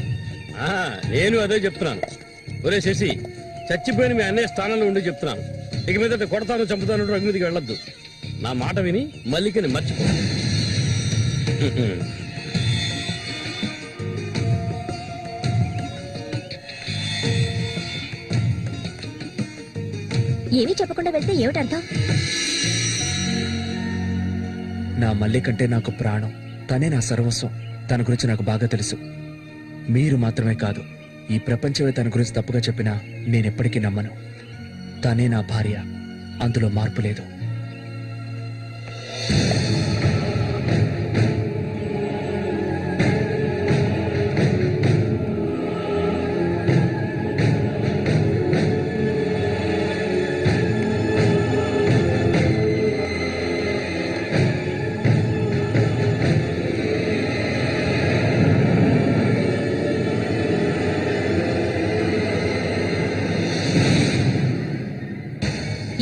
నేను అదే చెప్తున్నాను. ఒరే శశి, చచ్చిపోయిన మీ అన్నయ్య స్థానంలో ఉండి చెప్తున్నాను. ఇక మీద కొడతాను చంపుతాను రఘు మీదకి వెళ్ళొద్దు. నా మాట విని మల్లికని మర్చిపో. ఏమీ చెప్పకుండా వెళ్తే ఏమిటి అర్థం? నా మల్లి కంటే నాకు ప్రాణం. తనే నా సర్వస్వం. తన గురించి నాకు బాగా తెలుసు. మీరు మాత్రమే కాదు, ఈ ప్రపంచమే తన గురించి తప్పుగా చెప్పినా నేనెప్పటికీ నమ్మను. తనే నా భార్య, అందులో మార్పు లేదు.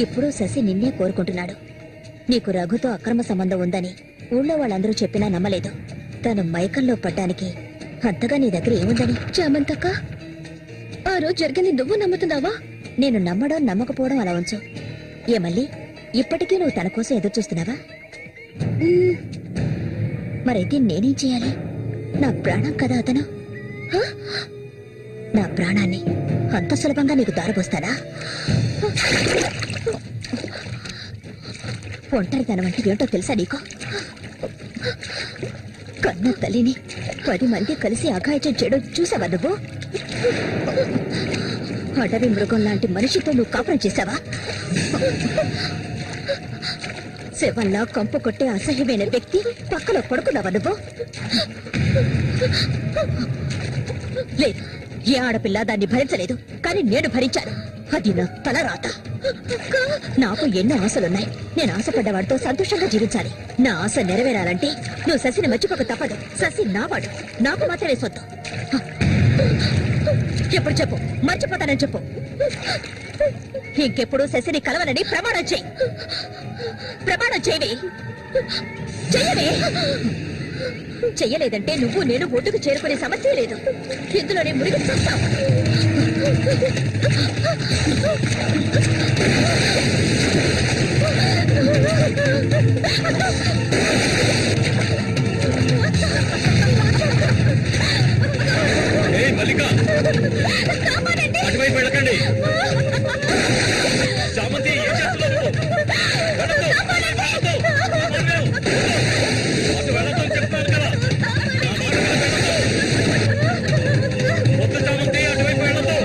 ఇప్పుడు శశి నిన్నే కోరుకుంటున్నాడు. నీకు రఘుతో అక్రమ సంబంధం ఉందని ఊళ్ళో వాళ్ళందరూ చెప్పినా నమ్మలేదు. తను మైకంలో పడ్డానికి అంతగా నీ దగ్గర ఏముందని? చామంతక్క, ఆ రోజు జరిగింది నువ్వు నమ్ముతున్నావా? నేను నమ్మడం నమ్మకపోవడం అలా ఉంచు. ఏ మళ్ళీ ఇప్పటికీ నువ్వు తన కోసం ఎదురు చూస్తున్నావా? మరైతే నేనేం చేయాలి? నా ప్రాణం కదా అతను. నా ప్రాణాన్ని అంత సులభంగా నీకు దారిపోస్తానా? ఒంటరితనం అంటే ఏంటో తెలుసా నీకు? కన్న తల్లిని 10 మంది కలిసి అఘాయిత్యం చేయడం చూసావా నువ్వు? అడవి మృగం లాంటి మనిషితో నువ్వు కాపురం చేశావా? శవంలా కంపు కొట్టే అసహ్యమైన వ్యక్తి పక్కలో పడుకున్నావా నువ్వు? లేదు, ఏ ఆడపిల్ల దాన్ని భరించలేదు, కానీ నేను భరించాను. అది నా తలరాత. నాకు ఎన్నో ఆశలున్నాయి. నేను ఆశపడ్డవాడితో సంతోషంగా జీవించాలి. నా ఆశ నెరవేరాలంటే నువ్వు శశిని మర్చిపోక తప్పదు. శశి నావాడు, నాకు మాత్రమే సొత్తు. ఎప్పుడు చెప్పు, మర్చిపోతానని చెప్పు. ఇంకెప్పుడు శశిని కలవనని ప్రమాణం చేయి. ప్రమాణం చేయవే, చెయ్యవే. చెయ్యలేదంటే నువ్వు నేను ఒడ్డుకు చేరుకునే సమస్య లేదు. ఇందులోనే మునిగి చూస్తావు. మల్లిక, అటువైపు వెళ్ళకండి. చామంతి, ఏం చేస్తున్నావు నువ్వు? అటు వెళ్ళదని చెప్తాను కదా. వద్దు చామంతి, అటువైపు వెళ్ళదు.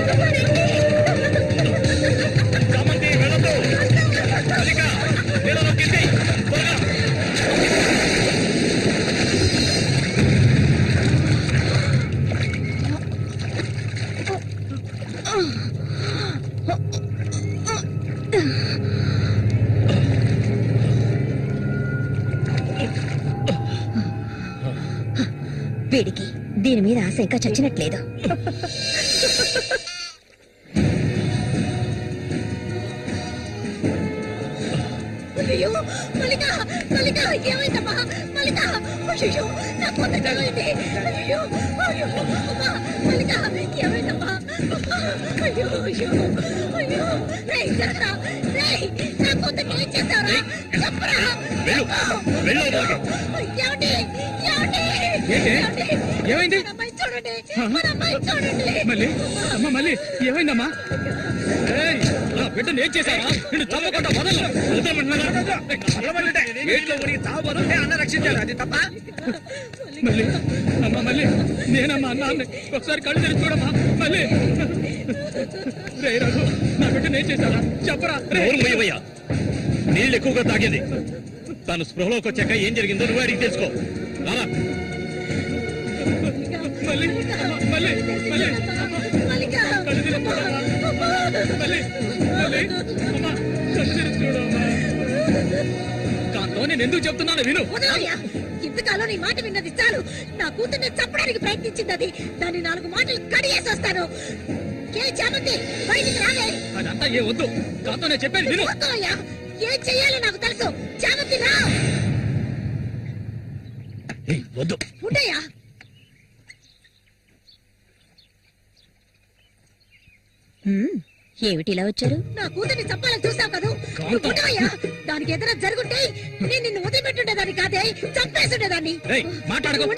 వీడికి దీని మీద ఆశ ఇంకా చచ్చినట్లేదు. అయ్యో మల్లిక, మల్లిక ఏమైందమ్మా? మల్లిక అయ్యో నా కూతురు ఏమైంది? అయ్యో అయ్యో అమ్మా మల్లిక ఏమైందమ్మా? అయ్యో అయ్యో అయ్యో రేయ్ జరగరా రేయ్, నా కూతురు ఏం చేశారా? చెప్పరా? ఏమండి ఏమండి ఏమైంది? మన అమ్మాయి చూడండి, మన అమ్మాయి చూడండి. మళ్ళీ అమ్మ మళ్ళీ ఏమైందమ్మా? బిడ్డను ఏం చేశారా? నిన్ను తప్పకుండా వదలను. అన్న రక్షించారు, అది తప్ప. మళ్ళీ అమ్మ మళ్ళీ నేనమ్మా అన్నాన్ని ఒకసారి కళ్ళు తెరిచి చూడమ్మా. మళ్ళీ రే రఘు, నా బిడ్డను ఏం చేశారా? చెప్పరా. మొయ్యవయ్యా, నీళ్ళు ఎక్కువగా తాగింది. తను స్పృహలోకి వచ్చాక ఏం జరిగిందో నువ్వు అడిగి తెలుసుకో. రారా. మళ్ళీ మళ్ళీ మళ్ళీ మల్లిక కళ్ళు తెరిచి చూడమ్మా. మళ్ళీ మళ్ళీ అమ్మా కళ్ళు తెరిచి చూడమ్మా. కాంతో నేను ఎందుకు చెప్తున్నాను విను. వదలయ్యా, ఇంతకాలం నీ మాట విన్నది చాలు. నా కూతుర్ని చంపడానికి ప్రయత్నించింది అది. దాన్ని 4 మాటలు కడిగేసి వస్తాను. చామంతి బయటికి రాలే. అదంతా ఏ వద్దు. కాంతో నేను చెప్పాను విను. వదలయ్యా, ఏం చెయ్యాలో నాకు తెలుసు. చామంతి రా. వద్దు. ఉండయ్యా. ఏమిటి ఇలా వచ్చారు? నా కూతుర్ని చంపాలని చూస్తావు కదా. ఉండవయ్యా, దానికి ఏదైనా జరుగుంటే నేను నిన్ను వదిలిపెట్టుండేదాన్ని కాదే, చంపేస్తుండేదాన్ని. మాట్లాడుకో.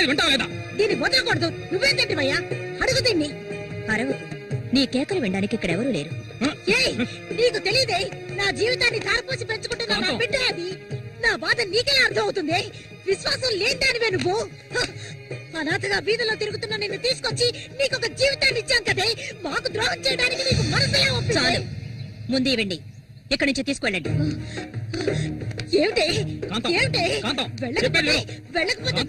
వింటావు లేదా? దీన్ని వదలకూడదు. నువ్వేం తింటివయ్యా? అడుగు దీన్ని. అరవు, నీ కేకలు వినడానికి ఇక్కడ ఎవరు లేరు. ఏయ్, నీకు తెలియదే, నా జీవితాన్ని ధారపోసి పెంచుకుంటున్నా నా బిడ్డ అది. నా బాధ నీకెలా అర్థం అవుతుంది? విశ్వాసం లేనిదానివే నువ్వు. అనాథగా వీధిలో తిరుగుతున్న నిన్ను తీసుకొచ్చి నీకొక జీవితాన్ని ఇచ్చాం కదే. మాకు ద్రోహం చేయడానికి నీకు మనసులే ఒప్పించాలి. ముందు ఇవ్వండి, ఇక్కడి నుంచి తీసుకెళ్ళండి. ఏమిటి ఏమిటి? వెళ్ళకపోతే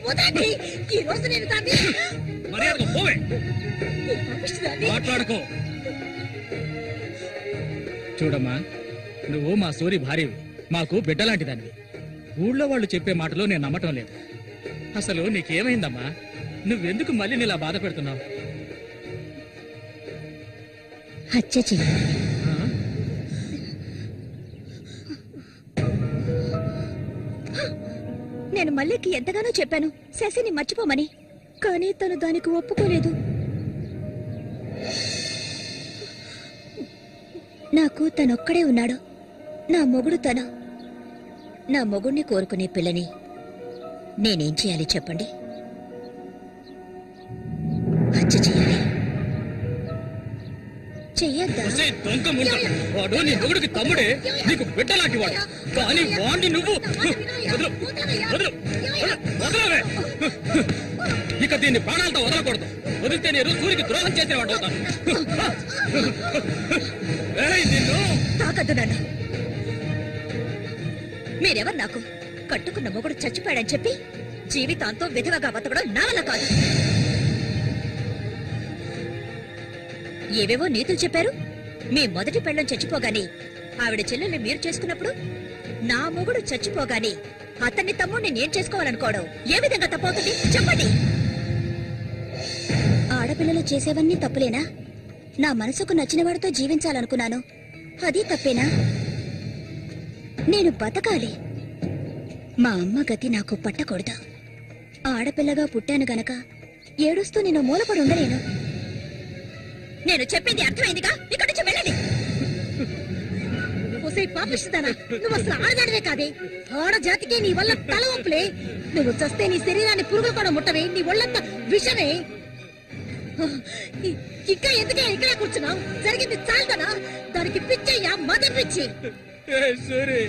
వదండి. ఈ రోజు నేను దాన్ని మాట్లాడుకో. చూడమ్మా, నువ్వు మా సూరి భార్యవి, మాకు బిడ్డలాంటిదానివి. ఊళ్ళో వాళ్ళు చెప్పే మాటలు నేను నమ్మటం లేదు. అసలు నీకేమైందమ్మా? నువ్వెందుకు మళ్ళీ నీలా బాధ పెడుతున్నావు? హత్య చెయ్యి. నేను మల్లికి ఎంతగానో చెప్పాను శశిని మర్చిపోమని, కానీ తను దానికి ఒప్పుకోలేదు. నాకు తనొక్కడే ఉన్నాడు. నా మొగుడు తను. నా మొగుడిని కోరుకునే పిల్లని నేనేం చేయాలి చెప్పండి? హత్య చేయాలి. చెయ్యొద్దా? వాడు నీ మొగుడికి తమ్ముడే, నీకు బిడ్డలాంటి వాడు. కానీ వాడిని నువ్వు వదలవే. ఇక దీన్ని ప్రాణాలతో వదలకూడదు. వదిలితే నేను సూర్యుకి ద్రోహం చేసిన వాడు అవుతాను. నిన్ను తాకద్దు నన్ను. మీరెవరు నాకు? కట్టుకున్న మొగుడు చచ్చిపోయాడని చెప్పి జీవితాంతో విధవగా బతకడం నా వల్ల కాదు. ఏవేవో నీతులు చెప్పారు. మీ మొదటి పెళ్ళం చచ్చిపోగానే ఆవిడ చెల్లెల్ని మీరు చేసుకున్నప్పుడు, నా మొగుడు చచ్చిపోగానే అతన్ని తమ్ముడిని నేను చేసుకోవాలనుకోవడం ఏ విధంగా తప్పవుతుంది చెప్పండి? ఆడపిల్లలు చేసేవన్నీ తప్పులేనా? నా మనసుకు నచ్చిన వాడితో జీవించాలనుకున్నాను, అది తప్పేనా? నేను బతకాలి. మా అమ్మ గతి నాకు పట్టకూడదు. ఆడపిల్లగా పుట్టాను గనక ఏడుస్తూ నేను మూలపడి ఉండలేను. నేను చెప్పింది అర్థమైందిగా? ఇక్కడి నుంచి వెళ్ళండి. పాపిస్తానా? నువ్వు అసలు ఆడదానివే కాదే. ఆడ జాతికే నీ వల్ల తల ఒప్పులే. నువ్వు చస్తే నీ శరీరాన్ని పురుగులు కూడా ముట్టవే. నీ ఒళ్ళంతా విషమే. ఇంకా ఎందుకే ఇక్కడ కూర్చున్నావు? జరిగింది చాలుదనా? దానికి పిచ్చయ్యా, మదం పిచ్చి. సూరి,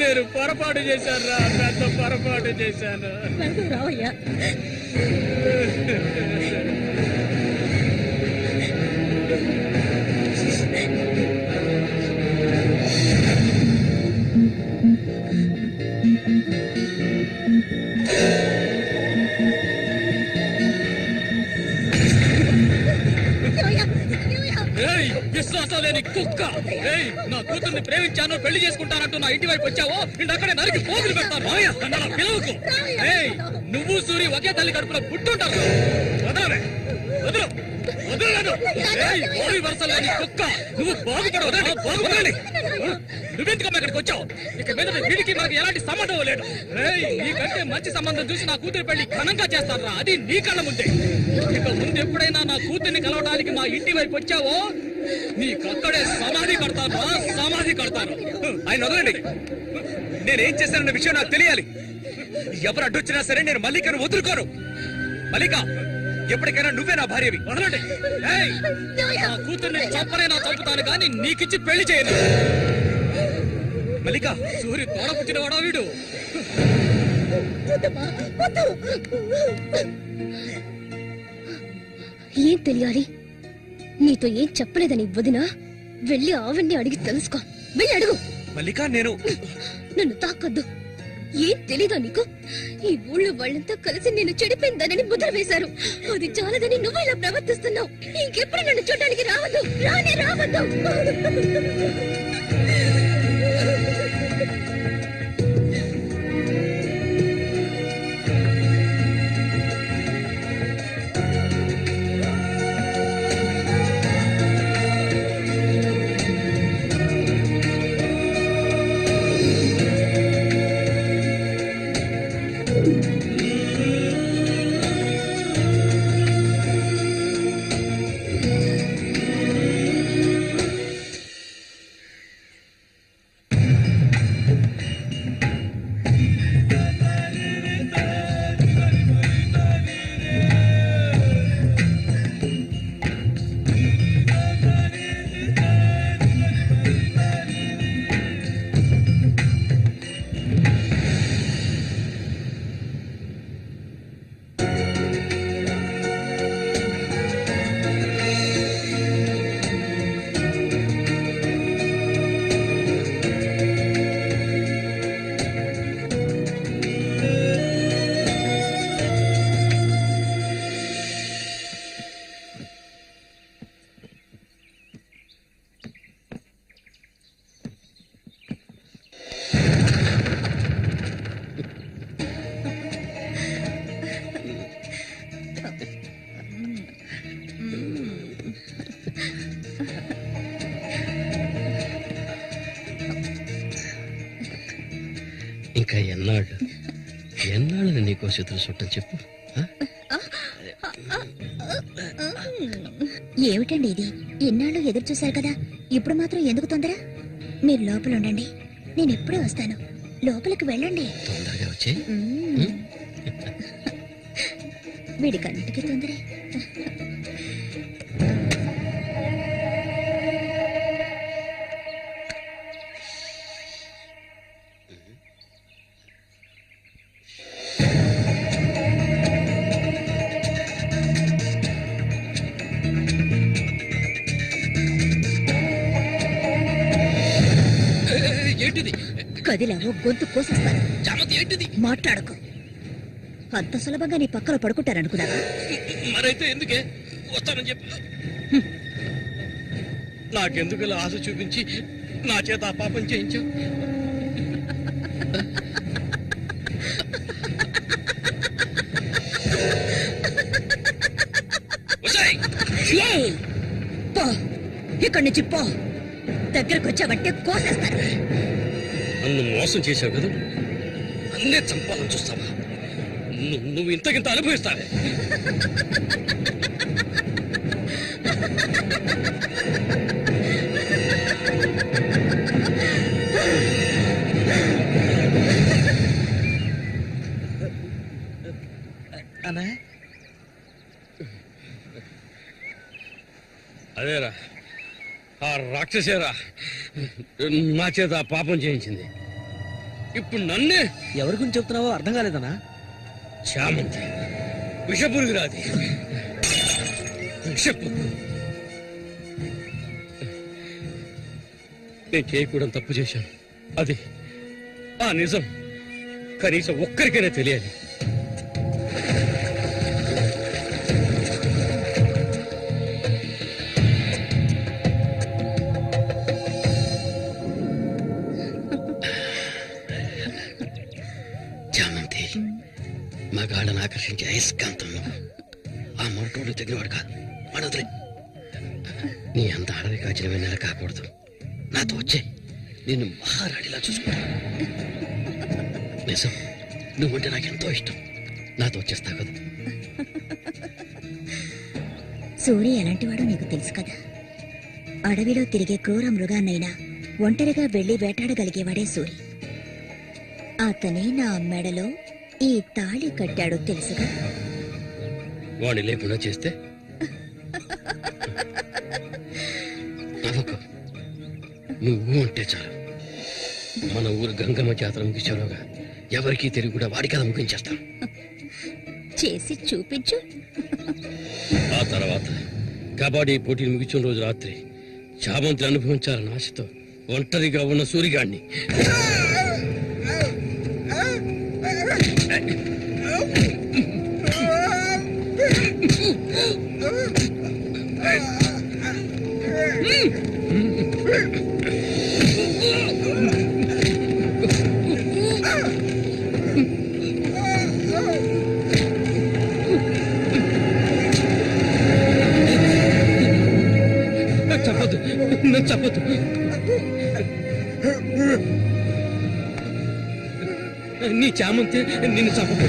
నేను పొరపాటు చేశాను రా, పెద్ద పొరపాటు చేశాను. రావయ్యా. ఏయ్, విశ్వాసం లేని కుక్క! ఏయ్, నా కూతుర్ని ప్రేమించాను, పెళ్లి చేసుకుంటానంటూ నా ఇంటి వైపు వచ్చావో అక్కడే నరికి పోగులు పెడతాను. నన్ను అలా పిలవకు. ఏయ్, నువ్వు సూరి ఒకే తల్లి కడుపులో పుట్టుంటారు. వదలవే, వదలు, వదలను. ఏయ్, ఓరి వరుస లేని కుక్క! నువ్వు బాగుపడవు, బాగుపడాలి. నువ్వెందుకమ్మా ఇక్కడికి వచ్చావు? ఇక మీద వీడికి నాకు ఎలాంటి సంబంధం లేదు. ఏయ్, నీకంటే మంచి సంబంధం చూసి నా కూతురు పెళ్లి ఘనంగా చేస్తారా? అది నీ కళ్ళ ముందే. ఇక ముందు ఎప్పుడైనా నా కూతుర్ని కలవడానికి మా ఇంటి వైపు వచ్చావో నీకక్కడే సమాధి కడతాను, సమాధి కడతాను. ఆయన వదలండి. నేనేం చేశానన్న విషయం నాకు తెలియాలి. ఎవరు అడ్డొచ్చినా సరే నేను మల్లికను వదులుకోను. మల్లిక, ఎప్పటికైనా నువ్వే నా భార్యవి. వదలండి. ఏయ్, నా కూతుర్ని చంపనైనా చంపుతాను కానీ నీకిచ్చి పెళ్లి చేయను. మల్లిక, సూరి తోడ పుట్టినవాడా వీడు? ఏం తెలియాలి? నీతో ఏం చెప్పలేదని వదినా వెళ్ళి ఆవిడ్ని అడిగి తెలుసుకో. వెళ్ళి అడుగు. మల్లిక, నేను నన్ను తాకొద్దు. ఏం తెలీదా నీకు? ఈ ఊళ్ళో వాళ్ళంతా కలిసి నేను చెడిపోయిందనని ముద్ర వేశారు. అది చాలదని నువ్వు ఇలా ప్రవర్తిస్తున్నావు. ఇంకెప్పుడు నన్ను చూడడానికి రావద్దు, రానే రావద్దు. ఇంకా ఎన్నాళ్ళు నీకో చేతులు చుట్టం చెప్పు. ఏమిటండి ఇది? ఎన్నాళ్ళు ఎదురు చూశారు కదా, ఇప్పుడు మాత్రం ఎందుకు తొందర? మీరు లోపల ఉండండి, నేను ఎప్పుడే వస్తాను. లోపలికి వెళ్ళండి. తొందరగా వచ్చే. వీడికంటికి తొందరే. ఏంటిది? కదిలావో గొంతు కోసేస్తాను. చామతి ఏంటిది? మాట్లాడకు. అంత సులభంగా నీ పక్కన పడుకుంటారనుకున్నావా? మరైతే ఎందుకే వస్తానని చెప్పి నాకెందుకు ఇలా ఆశ చూపించి నా చేత ఆ పాపం చేయించావు? ఏయ్, పో, ఇక్కడి నుంచి పో. దగ్గరకు వచ్చావంటే కోసేస్తాను. నన్ను మోసం చేశావు కదా, అన్నే చంపాలని చూస్తావా? నువ్వు ఇంతకింత అనుభవిస్తావే. అదేరా, ఆ రాక్షసేరా నా చేత ఆ పాపం చేయించింది. ఇప్పుడు నన్నే. ఎవరి గురించి చెప్తున్నావో అర్థం కాలేదనా? చామంతి విషపురుగురాది, విషపు. నేను చేయకూడదు తప్పు చేశాను. అది ఆ నిజం కనీసం ఒక్కరికైనా తెలియాలి. ఆడదానికి తగినవాడు కాదు. వాడు వదిలే. నీ అంత ఆడది కాచిన వెన్నెల కాకూడదు. నాతో వచ్చే నిన్ను మహారాణిలా చూసుకుంటా. నిజం, నువ్వంటే నాకెంతో ఇష్టం. నాతో వచ్చేస్తా కదా. సూర్య ఎలాంటివాడో నీకు తెలుసు కదా. అడవిలో తిరిగే క్రూర మృగాన్నైనా ఒంటరిగా వెళ్లి వేటాడగలిగేవాడే సూరి. అతనే నా మెడలో ఈ తాళి కట్టాడో తెలుసుగా. వాడిని లేకుండా చేస్తే నవ్వకు. నువ్వు అంటే చాలు. మన ఊరు గంగమ్మ జాతర ముగించేలోగా ఎవరికీ తెలివి కూడా వాడి కథ ముగించేస్తాను. చేసి చూపించు. ఆ తర్వాత కబడ్డీ పోటీలు ముగించిన రోజు రాత్రి చామంతిని అనుభవించాలని ఆశతో ఒంటరిగా ఉన్న సూరిగాడిని చెప్పదు, నన్ను చెప్పదు. నీ చామంతి నిన్ను చంపదు.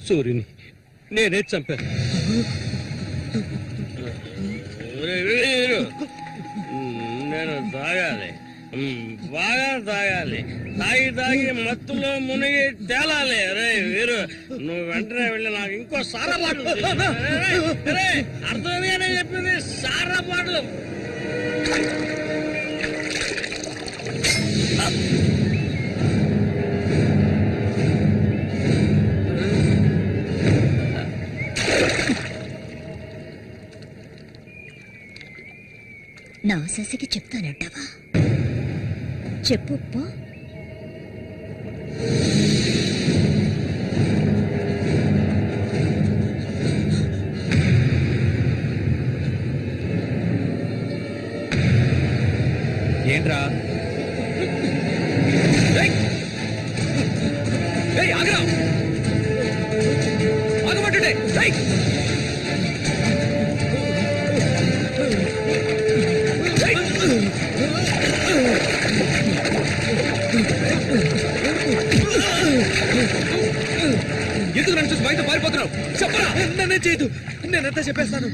సూర్యుని నేనే చంపాను. నేను తాగాలి, బాగా తాగాలి. తాగి తాగి మత్తులో మునిగి తేలాలి. అరే వీరు, నువ్వు వెంటనే వెళ్ళి నాకు ఇంకో సారా బాటలు అర్థమేనే చెప్పింది. సారా బాటలు నా శశికి చెప్తానంటావా? చెప్పు పో. ఏంట్రా? ఆగమంటుండే. ఎందుకు నన్ను చూసి బయట పారిపోతున్నావు? చెప్పరా. నన్నే చేయదు, నేనంతా చెప్పేస్తాను.